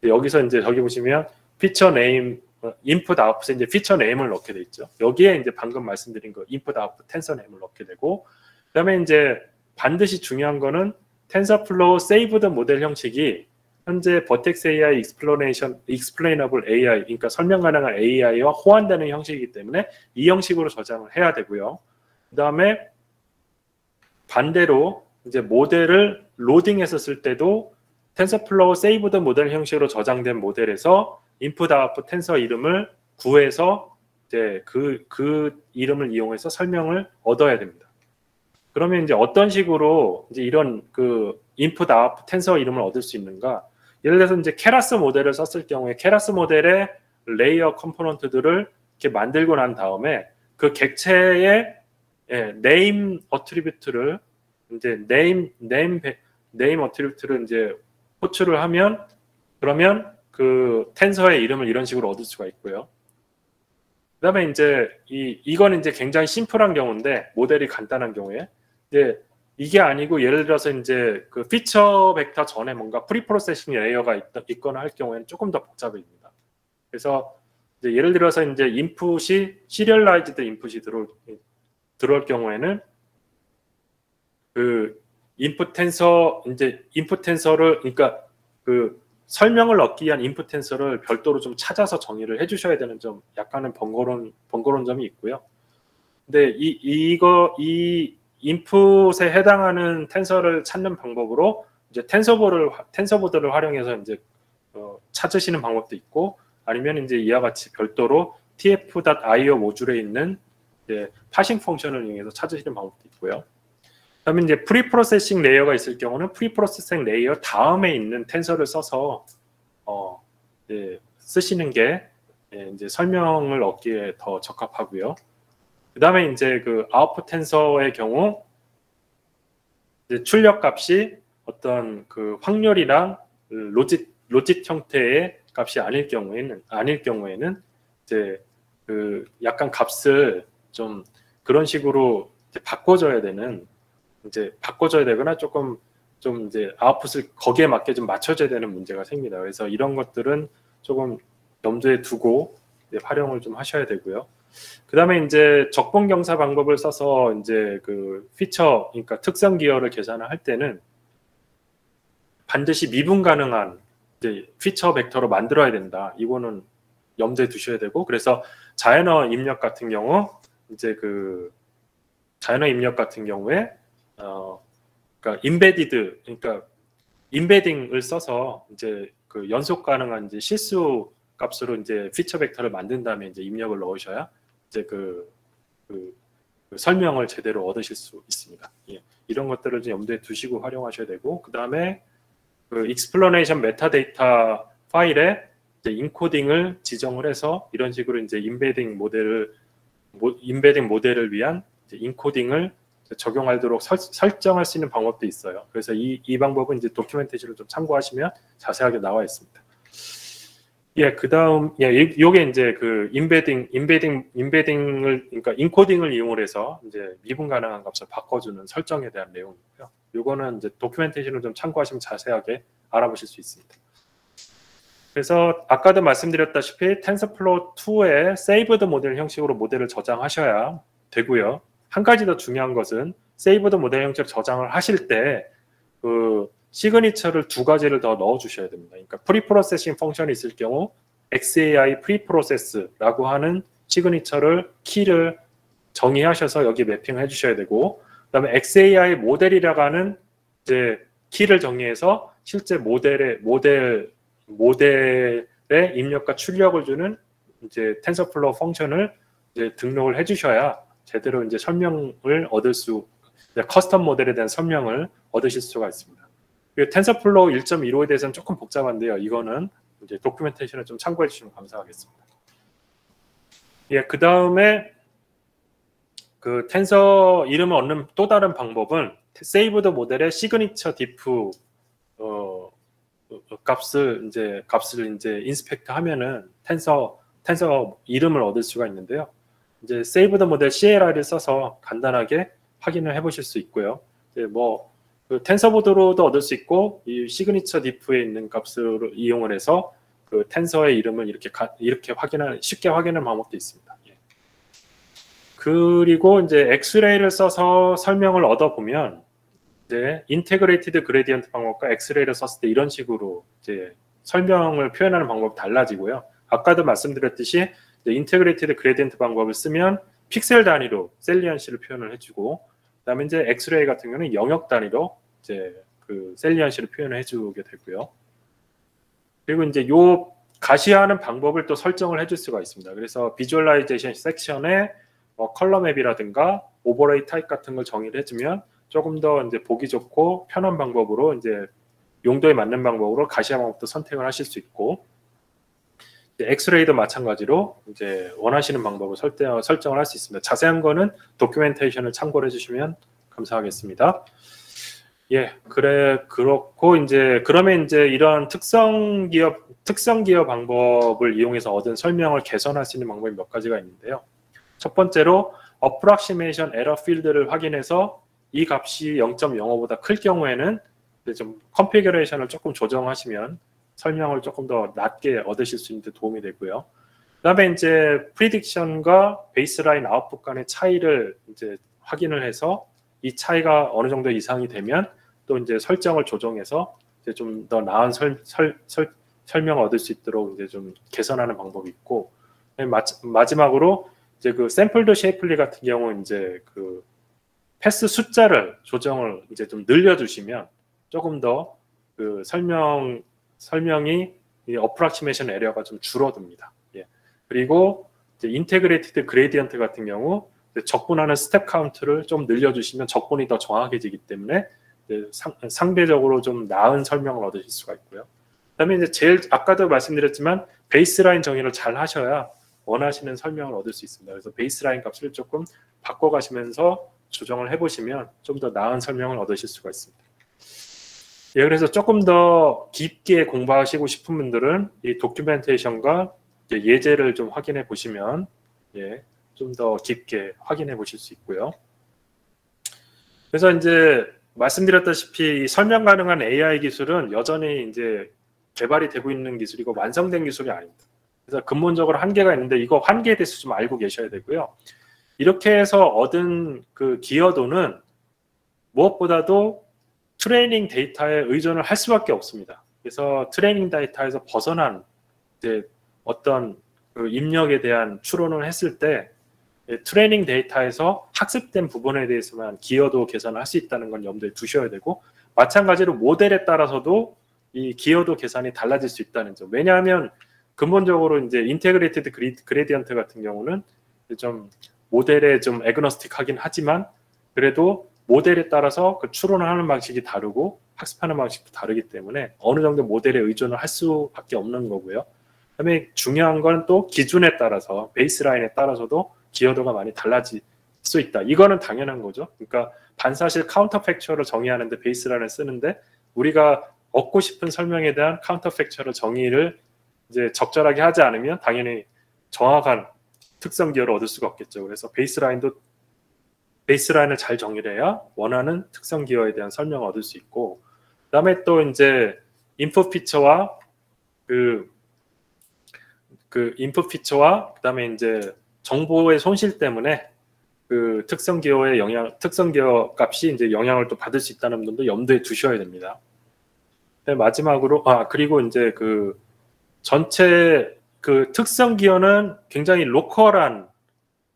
여기서 이제 저기 보시면 피처 네임 인풋 아웃풋에 이제 피처 네임을 넣게 돼 있죠. 여기에 이제 방금 말씀드린 거 인풋 아웃풋 텐서 네임을 넣게 되고, 그다음에 이제 반드시 중요한 거는 텐서플로우 세이브드 모델 형식이 현재 버텍스 AI explainable AI, 그러니까 설명 가능한 AI와 호환되는 형식이기 때문에 이 형식으로 저장을 해야 되고요. 그다음에 반대로 이제 모델을 로딩해서 쓸 때도 텐서플로우 세이브드 모델 형식으로 저장된 모델에서 인풋 아웃풋 텐서 이름을 구해서 이제 그 이름을 이용해서 설명을 얻어야 됩니다. 그러면 이제 어떤 식으로 이제 이런 그 인풋 아웃풋 텐서 이름을 얻을 수 있는가? 예를 들어서 이제 케라스 모델을 썼을 경우에 케라스 모델의 레이어 컴포넌트들을 이렇게 만들고 난 다음에 그 객체의 네임 어트리뷰트를 이제 네임 어트리뷰트를 이제 호출을 하면 그러면 그 텐서의 이름을 이런 식으로 얻을 수가 있고요. 그다음에 이제 이거는 이제 굉장히 심플한 경우인데 모델이 간단한 경우에 이제 이게 아니고 예를 들어서 이제 그 피처 벡터 전에 뭔가 프리프로세싱 레이어가 있거나 할 경우에는 조금 더 복잡해집니다. 그래서 이제 예를 들어서 이제 인풋이 시리얼라이즈드 인풋이 들어올 경우에는 그 인풋 텐서를 그러니까 그 설명을 얻기 위한 인풋 텐서를 별도로 좀 찾아서 정의를 해주셔야 되는 점 약간은 번거로운 점이 있고요. 근데 이 인풋에 해당하는 텐서를 찾는 방법으로 이제 텐서보드를 활용해서 이제 찾으시는 방법도 있고, 아니면 이제 이와 같이 별도로 tf.io 모듈에 있는 이제 파싱 펑션을 이용해서 찾으시는 방법도 있고요. 그다음에 이제 프리프로세싱 레이어가 있을 경우는 프리프로세싱 레이어 다음에 있는 텐서를 써서 쓰시는 게 이제 설명을 얻기에 더 적합하고요. 그다음에 이제 그 아웃풋 텐서의 경우 이제 출력 값이 어떤 그 확률이랑 로직 형태의 값이 아닐 경우에는 이제 그 약간 값을 좀 그런 식으로 이제 바꿔줘야 되거나 조금 좀 이제 아웃풋을 거기에 맞게 좀 맞춰줘야 되는 문제가 생깁니다. 그래서 이런 것들은 조금 염두에 두고 이제 활용을 좀 하셔야 되고요. 그다음에 이제 적분경사 방법을 써서 이제 그 피처, 그러니까 특성 기여를 계산을 할 때는 반드시 미분 가능한 이제 피처 벡터로 만들어야 된다. 이거는 염두에 두셔야 되고, 그래서 자연어 입력 같은 경우 이제 그 자연어 입력 같은 경우에 그러니까 인베딩을 써서 이제 그 연속 가능한 이제 실수 값으로 이제 피처 벡터를 만든 다음에 이제 입력을 넣으셔야 이제 그 그 설명을 제대로 얻으실 수 있습니다. 예. 이런 것들을 좀 염두에 두시고 활용하셔야 되고, 그 다음에 그 explanation 메타데이터 파일에 이제 인코딩을 지정을 해서 이런 식으로 이제 임베딩 모델을 위한 이제 인코딩을 적용하도록 설정할 수 있는 방법도 있어요. 그래서 이 방법은 이제 도큐멘테이션을 좀 참고하시면 자세하게 나와 있습니다. 예, 그 다음, 예, 요게 이제 그 임베딩을, 그러니까 인코딩을 이용을 해서 이제 미분 가능한 값을 바꿔주는 설정에 대한 내용이고요. 요거는 이제 도큐멘테이션을 좀 참고하시면 자세하게 알아보실 수 있습니다. 그래서 아까도 말씀드렸다시피 텐서플로우 2에 세이브드 모델 형식으로 모델을 저장하셔야 되고요. 한 가지 더 중요한 것은 세이브드 모델 형식으로 저장을 하실 때 그 시그니처를 두 가지를 더 넣어 주셔야 됩니다. 그러니까 프리프로세싱 펑션이 있을 경우 XAI 프리프로세스라고 하는 시그니처를 키를 정의하셔서 여기 매핑을 해 주셔야 되고, 그다음에 XAI 모델이라고 하는 이제 키를 정의해서 실제 모델의 입력과 출력을 주는 이제 텐서플로우 펑션을 이제 등록을 해주셔야 제대로 이제 설명을 얻을 수, 커스텀 모델에 대한 설명을 얻으실 수가 있습니다. 텐서플로우 1.15에 대해서는 조금 복잡한데요. 이거는 이제 도큐멘테이션을 좀 참고해 주시면 감사하겠습니다. 예, 그 다음에 그 텐서 이름을 얻는 또 다른 방법은 세이브드 모델의 시그니처 디프 값을 이제 인스펙트 하면은 텐서 이름을 얻을 수가 있는데요. 이제 세이브드 모델 CLI를 써서 간단하게 확인을 해보실 수 있고요. 이제 뭐 그 텐서보드로도 얻을 수 있고 이 시그니처 디프에 있는 값을 이용을 해서 그 텐서의 이름을 이렇게 쉽게 확인하는 방법도 있습니다. 예. 그리고 이제 엑스레이를 써서 설명을 얻어보면 이제 인테그레이티드 그레디언트 방법과 엑스레이를 썼을 때 이런 식으로 이제 설명을 표현하는 방법이 달라지고요. 아까도 말씀드렸듯이 인테그레이티드 그레디언트 방법을 쓰면 픽셀 단위로 셀리언시를 표현을 해주고, 그다음에 이제 엑스레이 같은 경우는 영역 단위로 이제 그 셀리언시를 표현을 해주게 되고요. 그리고 이제 요 가시화하는 방법을 또 설정을 해줄 수가 있습니다. 그래서 비주얼라이제이션 섹션에 뭐 컬러 맵이라든가 오버레이 타입 같은 걸 정의를 해주면 조금 더 이제 보기 좋고 편한 방법으로 이제 용도에 맞는 방법으로 가시화 방법도 선택을 하실 수 있고, 엑스레이도 마찬가지로 이제 원하시는 방법을 설정을 할 수 있습니다. 자세한 거는 도큐멘테이션을 참고를 해주시면 감사하겠습니다. 예, 그렇고 이제 그러면 이제 이런 특성 기업 방법을 이용해서 얻은 설명을 개선할 수 있는 방법이 몇 가지가 있는데요. 첫 번째로 approximation error field를 확인해서 이 값이 0.05보다 클 경우에는 좀 컨피그레이션을 조금 조정하시면 설명을 조금 더 낮게 얻으실 수 있는 데 도움이 되고요. 그다음에 이제 프리딕션과 베이스라인 아웃풋 간의 차이를 이제 확인을 해서 이 차이가 어느 정도 이상이 되면 또 이제 설정을 조정해서 이제 좀 더 나은 설명을 얻을 수 있도록 이제 좀 개선하는 방법이 있고, 마지막으로 이제 그 샘플드 쉐이플리 같은 경우 이제 그 패스 숫자를 조정을 이제 좀 늘려주시면 조금 더 그 설명이 어프락시메이션 에러가 좀 줄어듭니다. 예. 그리고 이제 인테그레이티드 그레디언트 같은 경우 적분하는 스텝 카운트를 좀 늘려주시면 적분이 더 정확해지기 때문에 상대적으로 좀 나은 설명을 얻으실 수가 있고요. 그다음에 이제 아까도 말씀드렸지만 베이스라인 정의를 잘 하셔야 원하시는 설명을 얻을 수 있습니다. 그래서 베이스라인 값을 조금 바꿔가시면서 조정을 해보시면 좀 더 나은 설명을 얻으실 수가 있습니다. 예, 그래서 조금 더 깊게 공부하시고 싶은 분들은 이 도큐멘테이션과 예제를 좀 확인해 보시면 예, 좀 더 깊게 확인해 보실 수 있고요. 그래서 이제 말씀드렸다시피 설명 가능한 AI 기술은 여전히 이제 개발이 되고 있는 기술이고 완성된 기술이 아닙니다. 그래서 근본적으로 한계가 있는데 이거 한계에 대해서 좀 알고 계셔야 되고요. 이렇게 해서 얻은 그 기여도는 무엇보다도 트레이닝 데이터에 의존을 할 수밖에 없습니다. 그래서 트레이닝 데이터에서 벗어난 이제 어떤 그 입력에 대한 추론을 했을 때 트레이닝 데이터에서 학습된 부분에 대해서만 기여도 계산을 할 수 있다는 건 염두에 두셔야 되고, 마찬가지로 모델에 따라서도 이 기여도 계산이 달라질 수 있다는 점. 왜냐하면 근본적으로 이제 인테그레이티드 그레디언트 같은 경우는 좀 모델에 좀 애그노스틱하긴 하지만 그래도 모델에 따라서 그 추론하는 방식이 다르고 학습하는 방식도 다르기 때문에 어느 정도 모델에 의존을 할 수밖에 없는 거고요. 그다음에 중요한 건 또 기준에 따라서 베이스라인에 따라서도 기여도가 많이 달라질 수 있다. 이거는 당연한 거죠. 그러니까 반사실 카운터 팩처를 정의하는데 베이스라인을 쓰는데 우리가 얻고 싶은 설명에 대한 카운터 팩처를 정의를 이제 적절하게 하지 않으면 당연히 정확한 특성 기여를 얻을 수가 없겠죠. 그래서 베이스라인을 잘 정의를 해야 원하는 특성 기여에 대한 설명을 얻을 수 있고, 그다음에 또 이제 인풋 피처와 인풋 피처와 그다음에 이제 정보의 손실 때문에 그 특성 기여 값이 이제 영향을 또 받을 수 있다는 점도 염두에 두셔야 됩니다. 네, 마지막으로 그리고 이제 그 전체 그 특성 기여는 굉장히 로컬한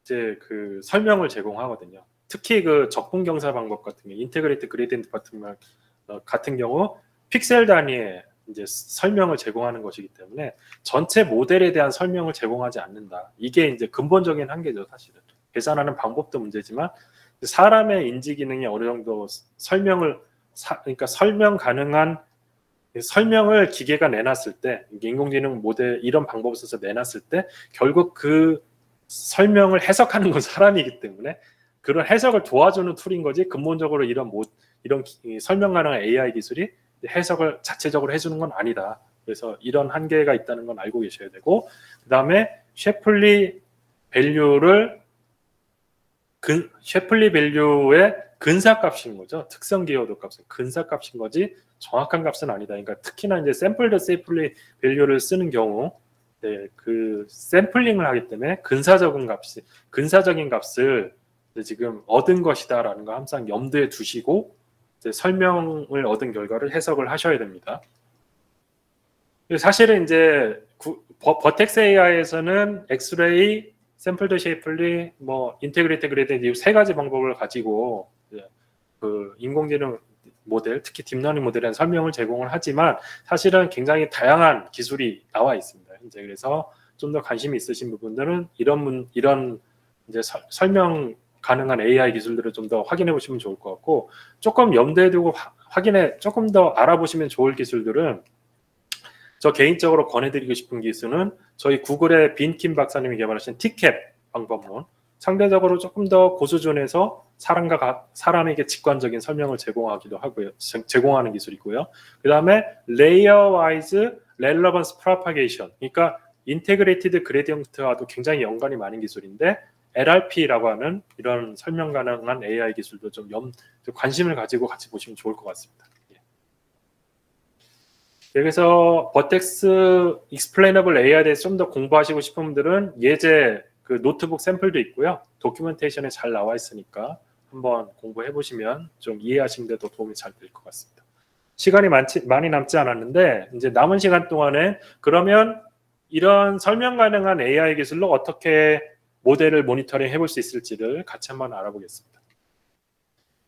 이제 그 설명을 제공하거든요. 특히 그 적분 경사 방법 같은 경우, 인테그레이트 그레디언트 같은 경우 픽셀 단위의 이제 설명을 제공하는 것이기 때문에 전체 모델에 대한 설명을 제공하지 않는다. 이게 이제 근본적인 한계죠, 사실은. 계산하는 방법도 문제지만 사람의 인지 기능이 어느 정도 그러니까 설명 가능한 설명을 기계가 내놨을 때, 인공지능 모델 이런 방법을 써서 내놨을 때 결국 그 설명을 해석하는 건 사람이기 때문에 그런 해석을 도와주는 툴인 거지, 근본적으로 이런 설명 가능한 AI 기술이 해석을 자체적으로 해주는 건 아니다. 그래서 이런 한계가 있다는 건 알고 계셔야 되고, 그 다음에 셰플리 밸류의 근사값인 거죠. 특성 기여도 값은 근사값인 거지 정확한 값은 아니다. 그러니까 특히나 이제 샘플드 셰플리 밸류를 쓰는 경우, 그 샘플링을 하기 때문에 근사적인 값을 지금 얻은 것이다라는 거 항상 염두에 두시고 이제 설명을 얻은 결과를 해석을 하셔야 됩니다. 사실은 이제 버텍스 AI에서는 엑스레이, 샘플드 셰플리, 인테그레이트 그레디언트 이 세 가지 방법을 가지고 그 인공지능 모델, 특히 딥러닝 모델에 대한 설명을 제공을 하지만 사실은 굉장히 다양한 기술이 나와 있습니다. 이제 그래서 좀 더 관심이 있으신 부분들은 이런 이제 설명 가능한 AI 기술들을 좀 더 확인해 보시면 좋을 것 같고, 조금 염두에 두고 조금 더 알아보시면 좋을 기술들은, 저 개인적으로 권해드리고 싶은 기술은 저희 구글의 빈킴 박사님이 개발하신 티캡 방법론, 상대적으로 조금 더 고수준에서 사람에게 직관적인 설명을 제공하는 기술이고요. 그 다음에 레이어 와이즈 렐러번스 프로파게이션, 그러니까 인테그레이티드 그레디언트와도 굉장히 연관이 많은 기술인데 LRP라고 하는 이런 설명 가능한 AI 기술도 좀 관심을 가지고 같이 보시면 좋을 것 같습니다. 그래서 버텍스 익스플레이너블 AI에 대해서 좀 더 공부하시고 싶은 분들은 예제 그 노트북 샘플도 있고요. 도큐멘테이션에 잘 나와 있으니까 한번 공부해 보시면 좀 이해하시는 데도 도움이 잘 될 것 같습니다. 시간이 많이 남지 않았는데 이제 남은 시간 동안에 그러면 이런 설명 가능한 AI 기술로 어떻게 모델을 모니터링 해볼 수 있을지를 같이 한번 알아보겠습니다.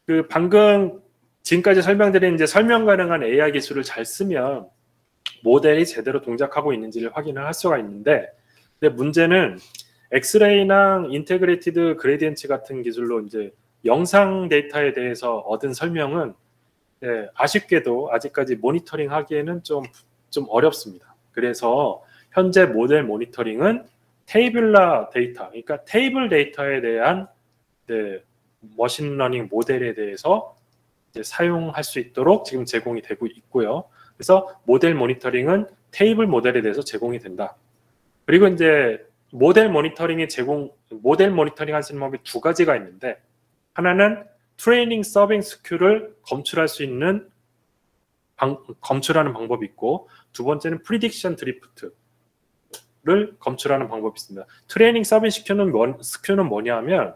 그 방금 지금까지 설명드린 이제 설명 가능한 AI 기술을 잘 쓰면 모델이 제대로 동작하고 있는지를 확인을 할 수가 있는데, 근데 문제는 엑스레이나 인테그레이티드 그레디언트 같은 기술로 이제 영상 데이터에 대해서 얻은 설명은 아쉽게도 아직까지 모니터링 하기에는 좀 어렵습니다. 그래서 현재 모델 모니터링은 테이블라 데이터, 그러니까 테이블 데이터에 대한 머신러닝 모델에 대해서 사용할 수 있도록 지금 제공이 되고 있고요. 그래서 모델 모니터링은 테이블 모델에 대해서 제공이 된다. 그리고 이제 모델 모니터링 하시는 방법이 두 가지가 있는데, 하나는 트레이닝 서빙 스큐를 검출하는 방법이 있고, 두 번째는 프리딕션 드리프트를 검출하는 방법이 있습니다. 트레이닝 서빙 스큐는 뭐냐면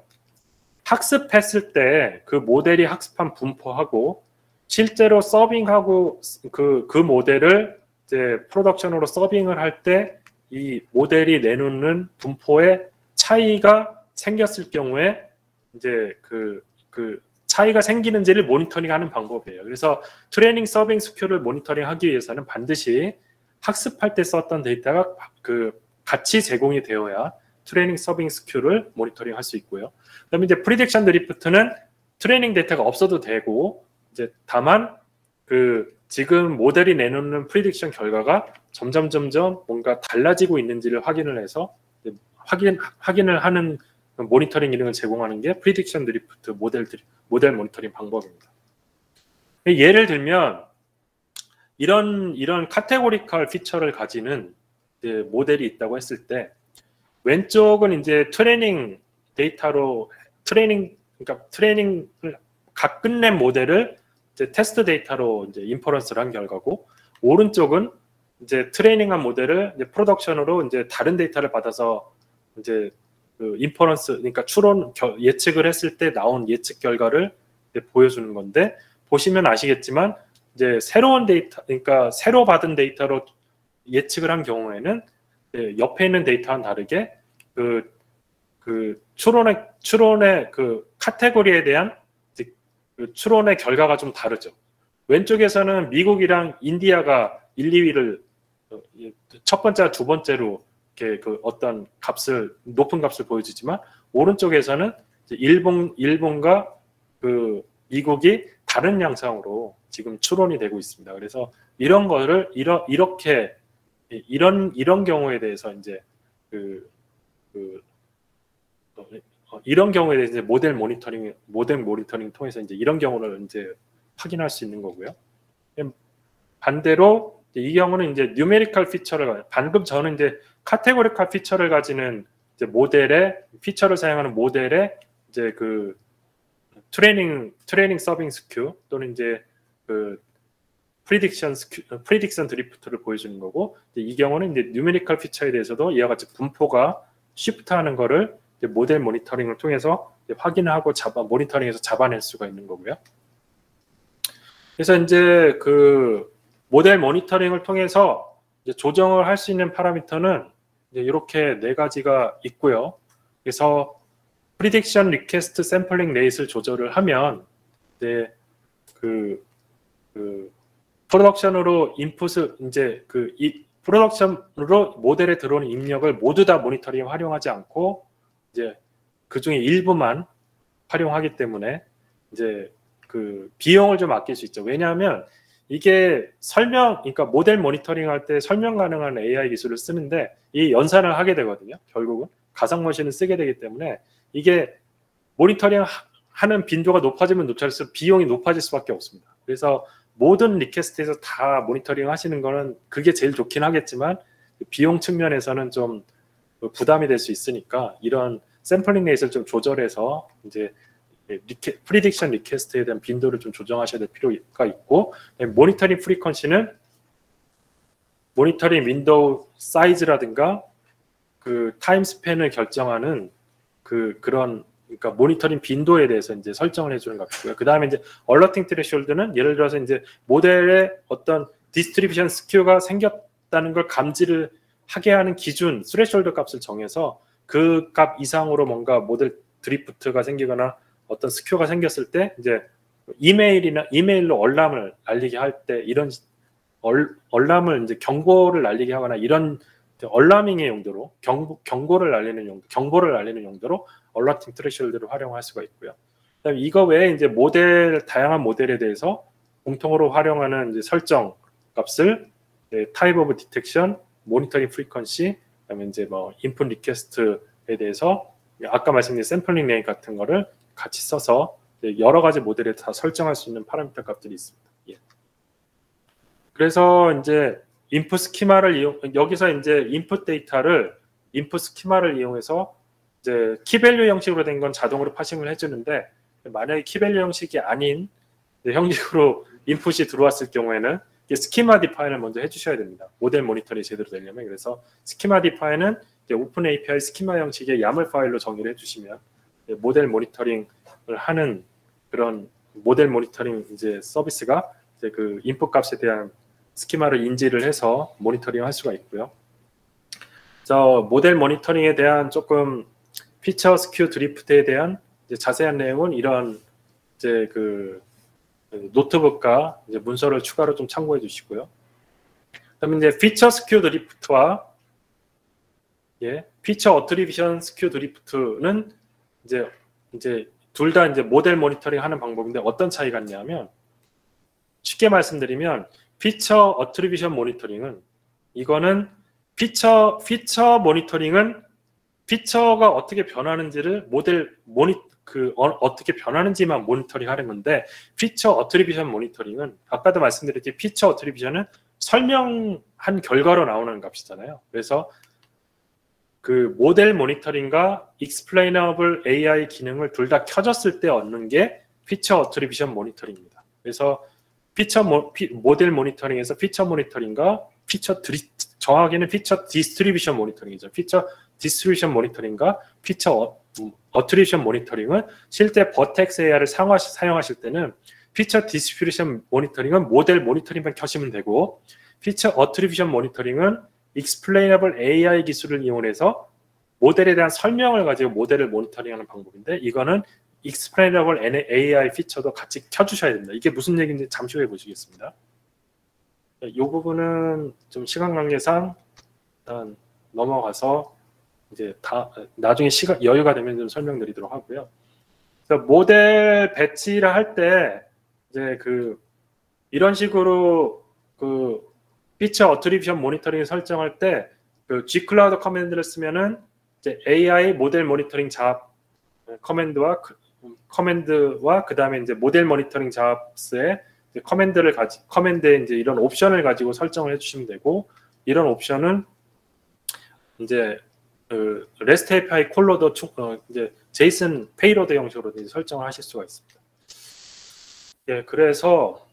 학습했을 때 그 모델이 학습한 분포하고 실제로 서빙하고 그 모델을 이제 프로덕션으로 서빙을 할 때 이 모델이 내놓는 분포에 차이가 생겼을 경우에 이제 그 차이가 생기는지를 모니터링하는 방법이에요. 그래서 트레이닝 서빙 스큐를 모니터링하기 위해서는 반드시 학습할 때 썼던 데이터가 같이 제공이 되어야 트레이닝 서빙 스큐를 모니터링 할 수 있고요. 그다음에 이제 프리딕션 드리프트는 트레이닝 데이터가 없어도 되고 이제 다만 그 지금 모델이 내놓는 프리딕션 결과가 점점 뭔가 달라지고 있는지를 확인을 해서 확인을 하는 모니터링 기능을 제공하는 게 프리딕션 드리프트 모델 모니터링 방법입니다. 예를 들면 이런 카테고리컬 피처를 가지는 모델이 있다고 했을 때 왼쪽은 이제 트레이닝 데이터로 그러니까 트레이닝을 각 끝낸 모델을 이제 테스트 데이터로 이제 인퍼런스를 한 결과고, 오른쪽은 이제 트레이닝한 모델을 이제 프로덕션으로 이제 다른 데이터를 받아서 이제 그 인퍼런스, 그러니까 추론 예측을 했을 때 나온 예측 결과를 이제 보여주는 건데, 보시면 아시겠지만 이제 새로운 데이터, 그러니까 새로 받은 데이터로 예측을 한 경우에는 옆에 있는 데이터와는 다르게 그 추론의 그 카테고리에 대한 그 추론의 결과가 좀 다르죠. 왼쪽에서는 미국이랑 인디아가 1, 2위를 첫 번째와 두 번째로 이렇게 그 어떤 높은 값을 보여주지만, 오른쪽에서는 일본과 그 미국이 다른 양상으로 지금 추론이 되고 있습니다. 그래서 이런 거를 이런 경우에 대해서 이제 이런 경우에 대해서 모델 모니터링 통해서 이제 이런 경우를 이제 확인할 수 있는 거고요. 반대로 이 경우는 이제 뉴메리컬 피처를, 방금 저는 이제 카테고리컬 피처를 가지는 이제 모델의 피처를 사용하는 모델의 이제 그 트레이닝 서빙 스큐 또는 이제 그 프리딕션 드리프트를 보여주는 거고, 이 경우는 이제 뉴메리컬 피처에 대해서도 이와 같이 분포가 쉬프트하는 거를 모델 모니터링을 통해서 확인하고 모니터링해서 잡아낼 수가 있는 거고요. 그래서 이제 그 모델 모니터링을 통해서 이제 조정을 할 수 있는 파라미터는 이제 이렇게 네 가지가 있고요. 그래서 프리딕션 리퀘스트 샘플링 레이트를 조절을 하면 이제 그 프로덕션으로 인풋을 이제 프로덕션으로 모델에 들어오는 입력을 모두 다 모니터링에 활용하지 않고 이제 그 중에 일부만 활용하기 때문에 이제 그 비용을 좀 아낄 수 있죠. 왜냐하면 이게 그러니까 모델 모니터링 할 때 설명 가능한 AI 기술을 쓰는데 이 연산을 하게 되거든요. 결국은 가상머신을 쓰게 되기 때문에 이게 모니터링 하는 빈도가 높아지면 높아질수록 비용이 높아질 수밖에 없습니다. 그래서 모든 리퀘스트에서 다 모니터링 하시는 거는 그게 제일 좋긴 하겠지만 비용 측면에서는 좀 부담이 될 수 있으니까 이런 샘플링 레이트를 좀 조절해서 이제 프리딕션 리퀘스트에 대한 빈도를 좀 조정하셔야 될 필요가 있고, 모니터링 프리퀀시는 모니터링 윈도우 사이즈라든가 그 타임 스팬을 결정하는 그러니까 모니터링 빈도에 대해서 이제 설정을 해주는 값이고요. 그 다음에 이제 얼러팅 트레시홀드는 예를 들어서 이제 모델에 어떤 디스트리뷰션 스큐가 생겼다는 걸 감지를 하게 하는 기준 스레시홀드 값을 정해서 그 값 이상으로 뭔가 모델 드리프트가 생기거나 어떤 스큐가 생겼을 때 이제 이메일로 알람을 알리게 할 때 이런 알람을 이제 경고를 알리게 하거나 이런 얼라밍의 용도로 경보를 알리는 용도로 얼러팅 트레시홀드를 활용할 수가 있고요. 그다음에 이거 외에 이제 다양한 모델에 대해서 공통으로 활용하는 이제 설정 값을 타입 오브 디텍션, 모니터링 프리퀀시, 그다음에 이제 뭐 인풋 리퀘스트에 대해서 아까 말씀드린 샘플링 레인 같은 거를 같이 써서 여러 가지 모델에 다 설정할 수 있는 파라미터 값들이 있습니다. 예. 그래서 이제 인풋 스키마를 여기서 이제 인풋 스키마를 이용해서 이제 키밸류 형식으로 된 건 자동으로 파싱을 해주는데, 만약에 키밸류 형식이 아닌 형식으로 인풋이 들어왔을 경우에는 스키마 디파인을 먼저 해주셔야 됩니다. 모델 모니터링이 제대로 되려면. 그래서 스키마 디파인은 오픈 API 스키마 형식의 YAML 파일로 정의를 해주시면 모델 모니터링을 하는 그런 모델 모니터링 이제 서비스가 이제 그 인풋 값에 대한 스키마를 인지를 해서 모니터링 할 수가 있고요. 모델 모니터링에 대한 조금 피처 스큐 드리프트에 대한 이제 자세한 내용은 이런 이제 그 노트북과 이제 문서를 추가로 좀 참고해 주시고요. 그다음에 이제 피처 스큐 드리프트와 피처 어트리비션 스큐 드리프트는 이제 둘 다 이제 모델 모니터링 하는 방법인데 어떤 차이가 있냐면 쉽게 말씀드리면 피처 어트리비션 모니터링은 이거는 피처 모니터링은 피처가 어떻게 변하는지를 어떻게 변하는지만 모니터링 하는 건데 피처 어트리비션 모니터링은 아까도 말씀드렸듯이 피처 어트리비션은 설명한 결과로 나오는 값이잖아요. 그래서 그 모델 모니터링과 explainable AI 기능을 둘 다 켜졌을 때 얻는 게 피처 어트리비션 모니터링입니다. 그래서 모델 모니터링에서 피처 모니터링과 정확히는 피처 디스트리뷰션 모니터링이죠. 피처 디스트리뷰션 모니터링과 피처 어트리뷰션 모니터링은 실제 버텍스 AI를 사용하실 때는 피처 디스트리뷰션 모니터링은 모델 모니터링만 켜시면 되고 피처 어트리뷰션 모니터링은 explainable AI 기술을 이용해서 모델에 대한 설명을 가지고 모델을 모니터링하는 방법인데 이거는 explainable AI 피처도 같이 켜주셔야 됩니다. 이게 무슨 얘기인지 잠시 후에 보시겠습니다. 이 부분은 좀 시간 관계상 일단 넘어가서 이제 나중에 여유가 되면 좀 설명드리도록 하고요. 그래서 모델 배치를 할 때 이제 이런 식으로 피처 어트리뷰션 모니터링 설정할 때 G 클라우드 커맨드를 쓰면은 이제 AI 모델 모니터링 잡 커맨드와 그 다음에 이제 모델 모니터링 잡스의 커맨드에 이제 이런 옵션을 가지고 설정을 해주시면 되고 이런 옵션은 이제 REST API 콜로도 이제 JSON 페이로드 형식으로 이제 설정을 하실 수가 있습니다. 예, 그래서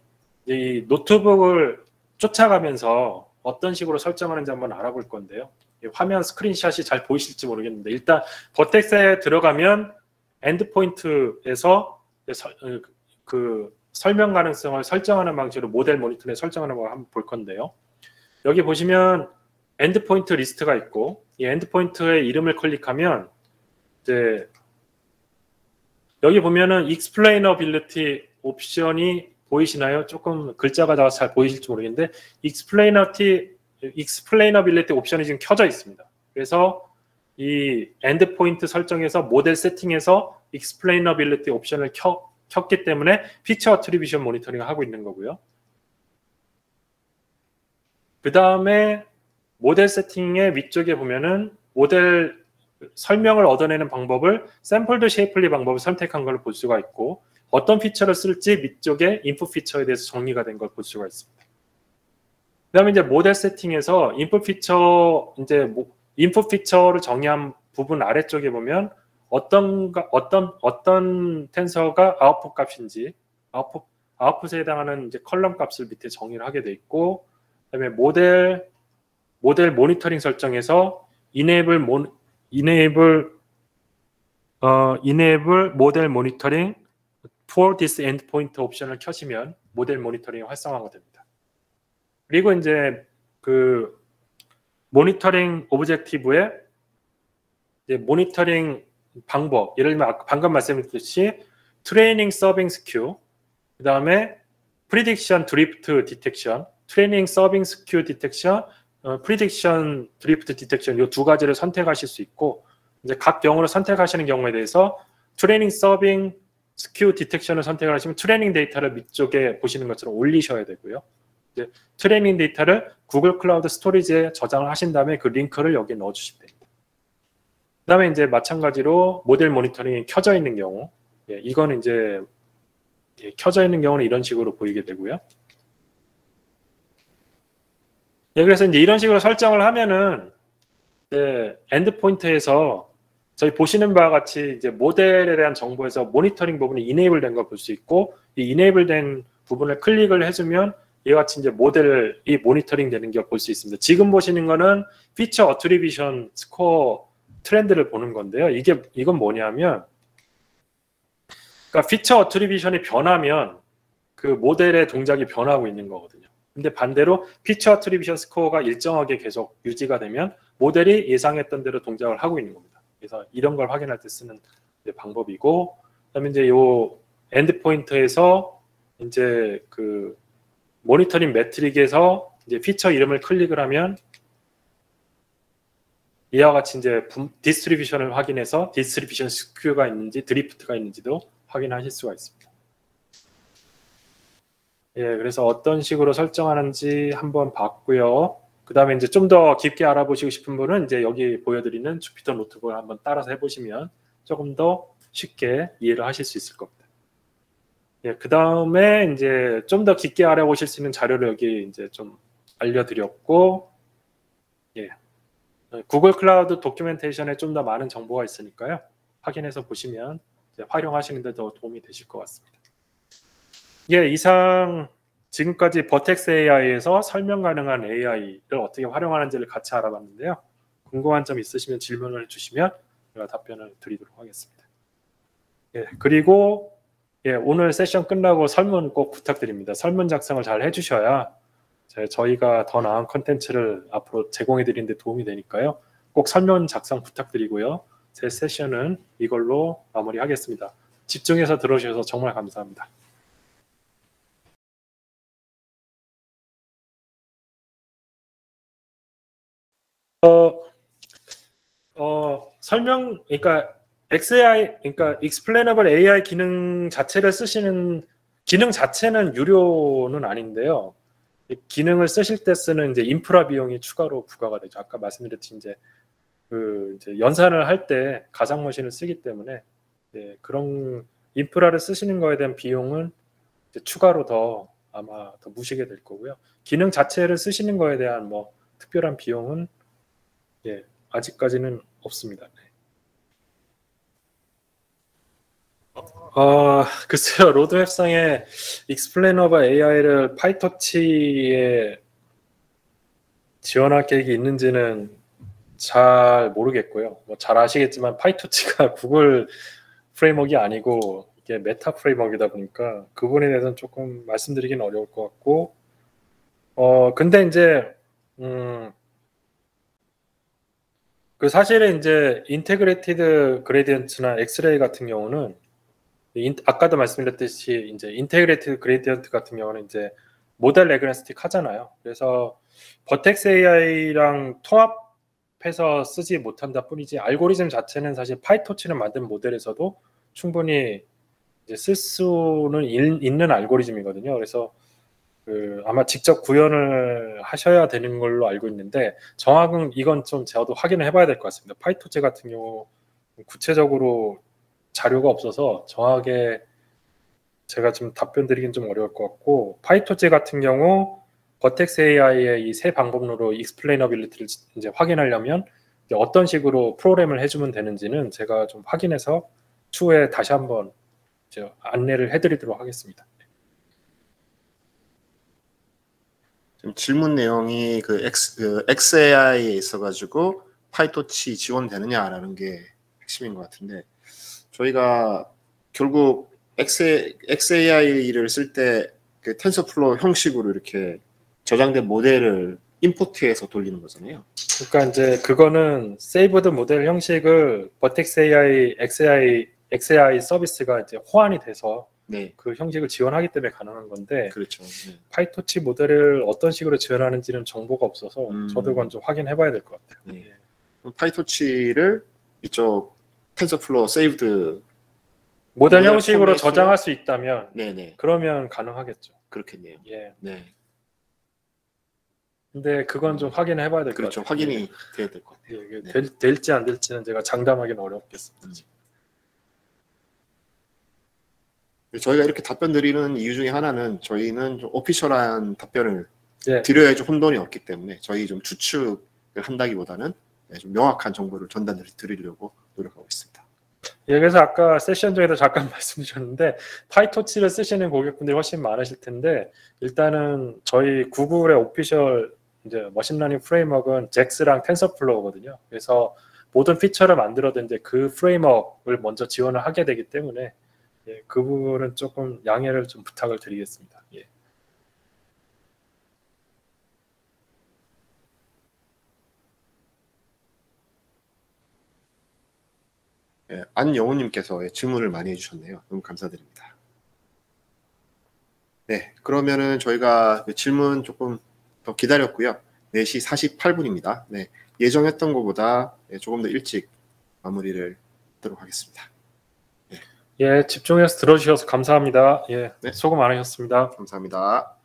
이 노트북을 쫓아가면서 어떤 식으로 설정하는지 한번 알아볼 건데요. 화면 스크린샷이 잘 보이실지 모르겠는데 일단 버텍스에 들어가면 엔드포인트에서 설명 가능성을 설정하는 방식으로 모델 모니터링에 설정하는 걸 한번 볼 건데요. 여기 보시면 엔드포인트 리스트가 있고 이 엔드포인트의 이름을 클릭하면 이제 여기 보면은 explainability 옵션이 보이시나요? 조금 글자가 작아서 잘 보이실지 모르겠는데 explainability 옵션이 지금 켜져 있습니다. 그래서 이 엔드포인트 설정에서 모델 세팅에서 explainability 옵션을 켰기 때문에 피처 어트리뷰션 모니터링을 하고 있는 거고요. 그 다음에 모델 세팅의 위쪽에 보면은 모델 설명을 얻어내는 방법을 샘플드 쉐이플리 방법을 선택한 걸 볼 수가 있고 어떤 피처를 쓸지 밑쪽에 인풋 피처에 대해서 정리가 된 걸 볼 수가 있습니다. 그 다음에 이제 모델 세팅에서 인풋 피처를 정의한 부분 아래쪽에 보면 어떤 텐서가 아웃풋 값인지 아웃풋에 해당하는 이제 컬럼 값을 밑에 정의를 하게 돼 있고 그다음에 모델 모니터링 설정에서 enable 모델 모니터링 for this endpoint 옵션을 켜시면 모델 모니터링이 활성화가 됩니다. 그리고 이제 모니터링 오브젝티브에 이제 모니터링 방법, 예를 들면 방금 말씀드렸듯이 트레이닝 서빙 스큐, 그 다음에 프리딕션 드리프트 디텍션, 트레이닝 서빙 스큐 디텍션, 프리딕션 드리프트 디텍션 이 두 가지를 선택하실 수 있고 이제 각 경우를 선택하시는 경우에 대해서 트레이닝 서빙 스큐 디텍션을 선택을 하시면 트레이닝 데이터를 밑쪽에 보시는 것처럼 올리셔야 되고요. 이제 트레이닝 데이터를 구글 클라우드 스토리지에 저장을 하신 다음에 그 링크를 여기에 넣어주시면 됩니다. 그 다음에 이제 마찬가지로 모델 모니터링이 켜져 있는 경우 이거는 이제 켜져 있는 경우는 이런 식으로 보이게 되고요. 그래서 이제 이런 식으로 설정을 하면은 엔드포인트에서 저희 보시는 바와 같이 이제 모델에 대한 정보에서 모니터링 부분이 이네이블 된 걸 볼 수 있고 이 이네이블 된 부분을 클릭을 해주면 이와 같이 이제 모델이 모니터링 되는 걸 볼 수 있습니다. 지금 보시는 거는 피처 어트리뷰션 스코어 트렌드를 보는 건데요. 이건 뭐냐면 그러니까 피처 어트리뷰션이 변하면 그 모델의 동작이 변하고 있는 거거든요. 근데 반대로 피처 어트리뷰션 스코어가 일정하게 계속 유지가 되면 모델이 예상했던 대로 동작을 하고 있는 겁니다. 그래서 이런 걸 확인할 때 쓰는 방법이고, 그다음에 이제 요 엔드포인트에서 이제 그 모니터링 매트릭에서 이제 피처 이름을 클릭을 하면 이와 같이 이제 디스트리뷰션을 확인해서 디스트리뷰션 스큐가 있는지 드리프트가 있는지도 확인하실 수가 있습니다. 예, 그래서 어떤 식으로 설정하는지 한번 봤고요. 그 다음에 이제 좀 더 깊게 알아보시고 싶은 분은 이제 여기 보여드리는 주피터 노트북을 한번 따라서 해보시면 조금 더 쉽게 이해를 하실 수 있을 겁니다. 예, 그 다음에 이제 좀 더 깊게 알아보실 수 있는 자료를 여기 이제 좀 알려드렸고, 예, 구글 클라우드 도큐멘테이션에 좀 더 많은 정보가 있으니까요. 확인해서 보시면 이제 활용하시는 데 더 도움이 되실 것 같습니다. 예, 이상 지금까지 버텍스 AI에서 설명 가능한 AI를 어떻게 활용하는지를 같이 알아봤는데요. 궁금한 점 있으시면 질문을 주시면 제가 답변을 드리도록 하겠습니다. 예, 그리고 예, 오늘 세션 끝나고 설문 꼭 부탁드립니다. 설문 작성을 잘 해주셔야 저희가 더 나은 컨텐츠를 앞으로 제공해 드리는 데 도움이 되니까요. 꼭 설문 작성 부탁드리고요. 제 세션은 이걸로 마무리하겠습니다. 집중해서 들어주셔서 정말 감사합니다. 그러니까 XAI, 그러니까 Explainable AI 기능 자체를 쓰시는 기능 자체는 유료는 아닌데요. 이 기능을 쓰실 때 쓰는 이제 인프라 비용이 추가로 부과가 되죠. 아까 말씀드렸듯이 이제 이제 연산을 할 때 가상 머신을 쓰기 때문에 예, 그런 인프라를 쓰시는 거에 대한 비용은 이제 추가로 더 아마 더 무시게 될 거고요. 기능 자체를 쓰시는 거에 대한 뭐 특별한 비용은 예, 아직까지는 없습니다. 네. 글쎄요, 로드맵상에 Explainable AI를 파이터치에 지원할 계획이 있는지는 잘 모르겠고요. 뭐 잘 아시겠지만 파이터치가 구글 프레임워크가 아니고 이게 메타 프레임워크이다 보니까 그 부분에 대해서는 조금 말씀드리기는 어려울 것 같고, 근데 이제 그 사실은 이제 인테그레이티드 그레디언트나 엑스레이 같은 경우는 아까도 말씀드렸듯이 이제 인테그레이티드 그레디언트 같은 경우는 이제 모델 레그너스틱 하잖아요. 그래서 버텍스 AI랑 통합해서 쓰지 못한다 뿐이지 알고리즘 자체는 사실 파이토치를 만든 모델에서도 충분히 이제 쓸 수는 있는 알고리즘이거든요. 그래서 아마 직접 구현을 하셔야 되는 걸로 알고 있는데 정확은 이건 좀 저도 확인을 해봐야 될 것 같습니다. 파이토치 같은 경우 구체적으로 자료가 없어서 정확하게 제가 좀 답변 드리긴 좀 어려울 것 같고, 파이토치 같은 경우 버텍스 AI의 이 세 방법론으로 익스플레이너빌리티를 이제 확인하려면 이제 어떤 식으로 프로그램을 해주면 되는지는 제가 좀 확인해서 추후에 다시 한번 이제 안내를 해드리도록 하겠습니다. 지금 질문 내용이 XAI에 있어가지고 파이토치 지원되느냐라는 게 핵심인 것 같은데, 저희가 결국 XAI를 쓸 때 그 텐서플로우 형식으로 이렇게 저장된 모델을 임포트해서 돌리는 거잖아요. 그러니까 이제 그거는 세이브드 모델 형식을 버텍스 AI, XAI 서비스가 이제 호환이 돼서 네, 그 형식을 지원하기 때문에 가능한 건데, 그렇죠. 네. 파이토치 모델을 어떤 식으로 지원하는지는 정보가 없어서 저도 그건 좀 확인해봐야 될 것 같아요. 네. 파이토치를 이쪽 텐서플로우 세이브드 모델 형식으로 저장할 수 있다면 네네. 그러면 가능하겠죠. 그렇겠네요. 예. 네. 근데 그건 좀 확인해봐야 될 것 그렇죠. 같아요. 확인이 돼야 될 것 같아요. 예, 될지 안 될지는 제가 장담하기는 어렵겠습니다. 저희가 이렇게 답변 드리는 이유 중에 하나는 저희는 좀 오피셜한 답변을 예. 드려야지 혼돈이 없기 때문에 저희 좀 추측을 한다기보다는 좀 명확한 정보를 전달 드리려고 노력하고 있습니다. 예, 그래서 아까 세션 중에도 잠깐 말씀 주셨는데 파이토치를 쓰시는 고객분들이 훨씬 많으실 텐데, 일단은 저희 구글의 오피셜 이제 머신러닝 프레임워크는 잭스랑 텐서플로우거든요. 그래서 모든 피처를 만들어도 이제 그 프레임워크를 먼저 지원을 하게 되기 때문에 예, 그 부분은 조금 양해를 좀 부탁을 드리겠습니다. 예. 예, 안영호님께서 질문을 많이 해주셨네요. 너무 감사드립니다. 네, 그러면은 저희가 질문 조금 더 기다렸고요. 4시 48분입니다. 네, 예정했던 것보다 조금 더 일찍 마무리를 하도록 하겠습니다. 예, 집중해서 들어주셔서 감사합니다. 예, 네. 수고 많으셨습니다. 감사합니다.